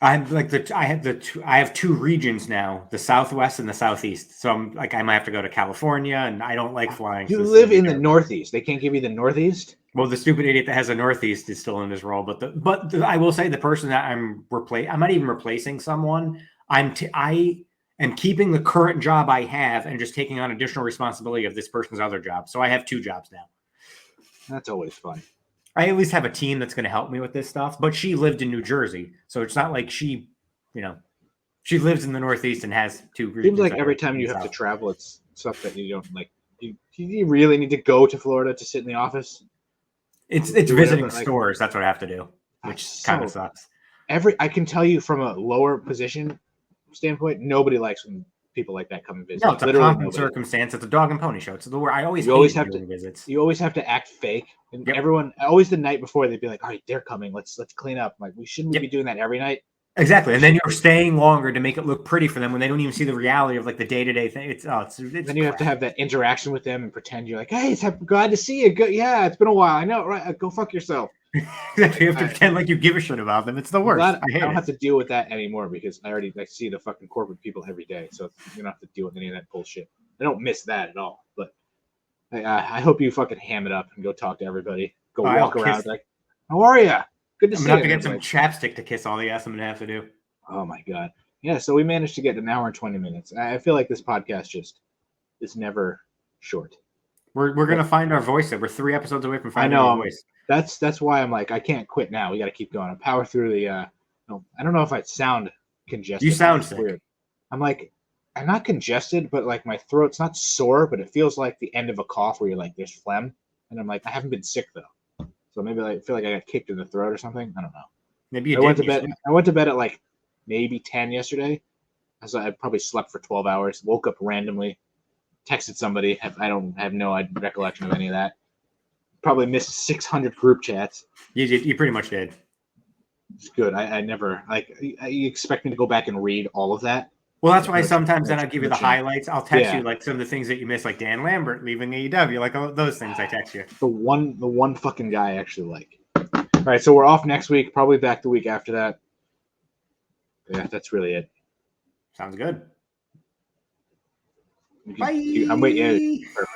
C: I have two regions now, the Southwest and the Southeast. So I'm like, I might have to go to California, and I don't like flying.
B: You live in the Northeast. They can't give you the Northeast?
C: Well, the stupid idiot that has the Northeast is still in his role. But I will say the person that I'm not even replacing someone. I am keeping the current job I have and just taking on additional responsibility of this person's other job. So I have two jobs now.
B: That's always fun.
C: I at least have a team that's going to help me with this stuff, but she lived in New Jersey. So it's not like she lives in the Northeast and has two regions.
B: Seems like every time you have to travel, it's stuff that you don't like. Do you really need to go to Florida to sit in the office?
C: It's
B: Do
C: visiting
B: whatever, like-
C: stores. That's what I have to do, which
B: That's
C: kind of
B: so-
C: sucks.
B: I can tell you from a lower position standpoint, nobody likes when people like that come and visit.
C: No, it's a
B: Literally
C: pomp and
B: nobody.
C: circumstance. It's a dog and pony show. It's the word I always
B: You always
C: hate
B: have to-
C: doing visits.
B: You always have to act fake, and
C: Yep.
B: everyone always the night before they'd be like, "All right, they're coming. Let's clean up." I'm like, we shouldn't
C: Yep.
B: be doing that every night.
C: Exactly, and then you're staying longer to make it look pretty for them when they don't even see the reality of like the day-to-day thing. It's
B: Then you have to
C: crap.
B: have that interaction with them and pretend you're like, "Hey, glad to see you. Yeah, it's been a while. I know, right? Go fuck yourself."
C: Exactly. You have to
B: I-
C: pretend like you give a shit about them. It's the
B: I'm
C: worst.
B: glad
C: I
B: I
C: hate
B: don't
C: it.
B: have to deal with that anymore because I see the fucking corporate people every day, so you don't have to deal with any of that bullshit. I don't miss that at all. But I hope you fucking ham it up and go talk to everybody. Go
C: I'll
B: walk around
C: kiss-
B: like, "How are you? Good to
C: I'm
B: see
C: gonna
B: you."
C: have to get
B: And
C: some
B: like,
C: chapstick to kiss all the ass I'm gonna have to do.
B: oh my god. Yeah, so we managed to get an hour and 20 minutes. I feel like this podcast just is never short.
C: We're gonna find our voice. We're 3 episodes away from
B: I
C: finding
B: know.
C: our voice.
B: That's why I'm like, I can't quit now. We got to keep going. I power through the. No, I don't know if I sound congested.
C: You sound
B: It's
C: sick.
B: weird. I'm like, I'm not congested, but like my throat's not sore, but it feels like the end of a cough where you're like, there's phlegm, and I'm like, I haven't been sick though, so maybe I feel like I got kicked in the throat or something. I don't know.
C: Maybe you
B: I went to
C: did.
B: bed. I went to bed at like maybe 10 yesterday. I probably slept for 12 hours. Woke up randomly, texted somebody. I have no recollection of any of that. Probably missed 600 group chats.
C: You pretty much did.
B: It's good. I never like. You expect me to go back and read all of that?
C: Well, that's why
B: No ch-
C: sometimes
B: no
C: then I
B: ch-
C: give you
B: no
C: the
B: chance.
C: highlights. I'll text
B: Yeah.
C: you like some of the things that you missed, like Dan Lambert leaving AEW, like all those things. I text you.
B: The one fucking guy I actually like. All right, so we're off next week. Probably back the week after that. Yeah, that's really it.
C: Sounds good.
B: I'm waiting. Yeah,
C: Bye.
B: perfect.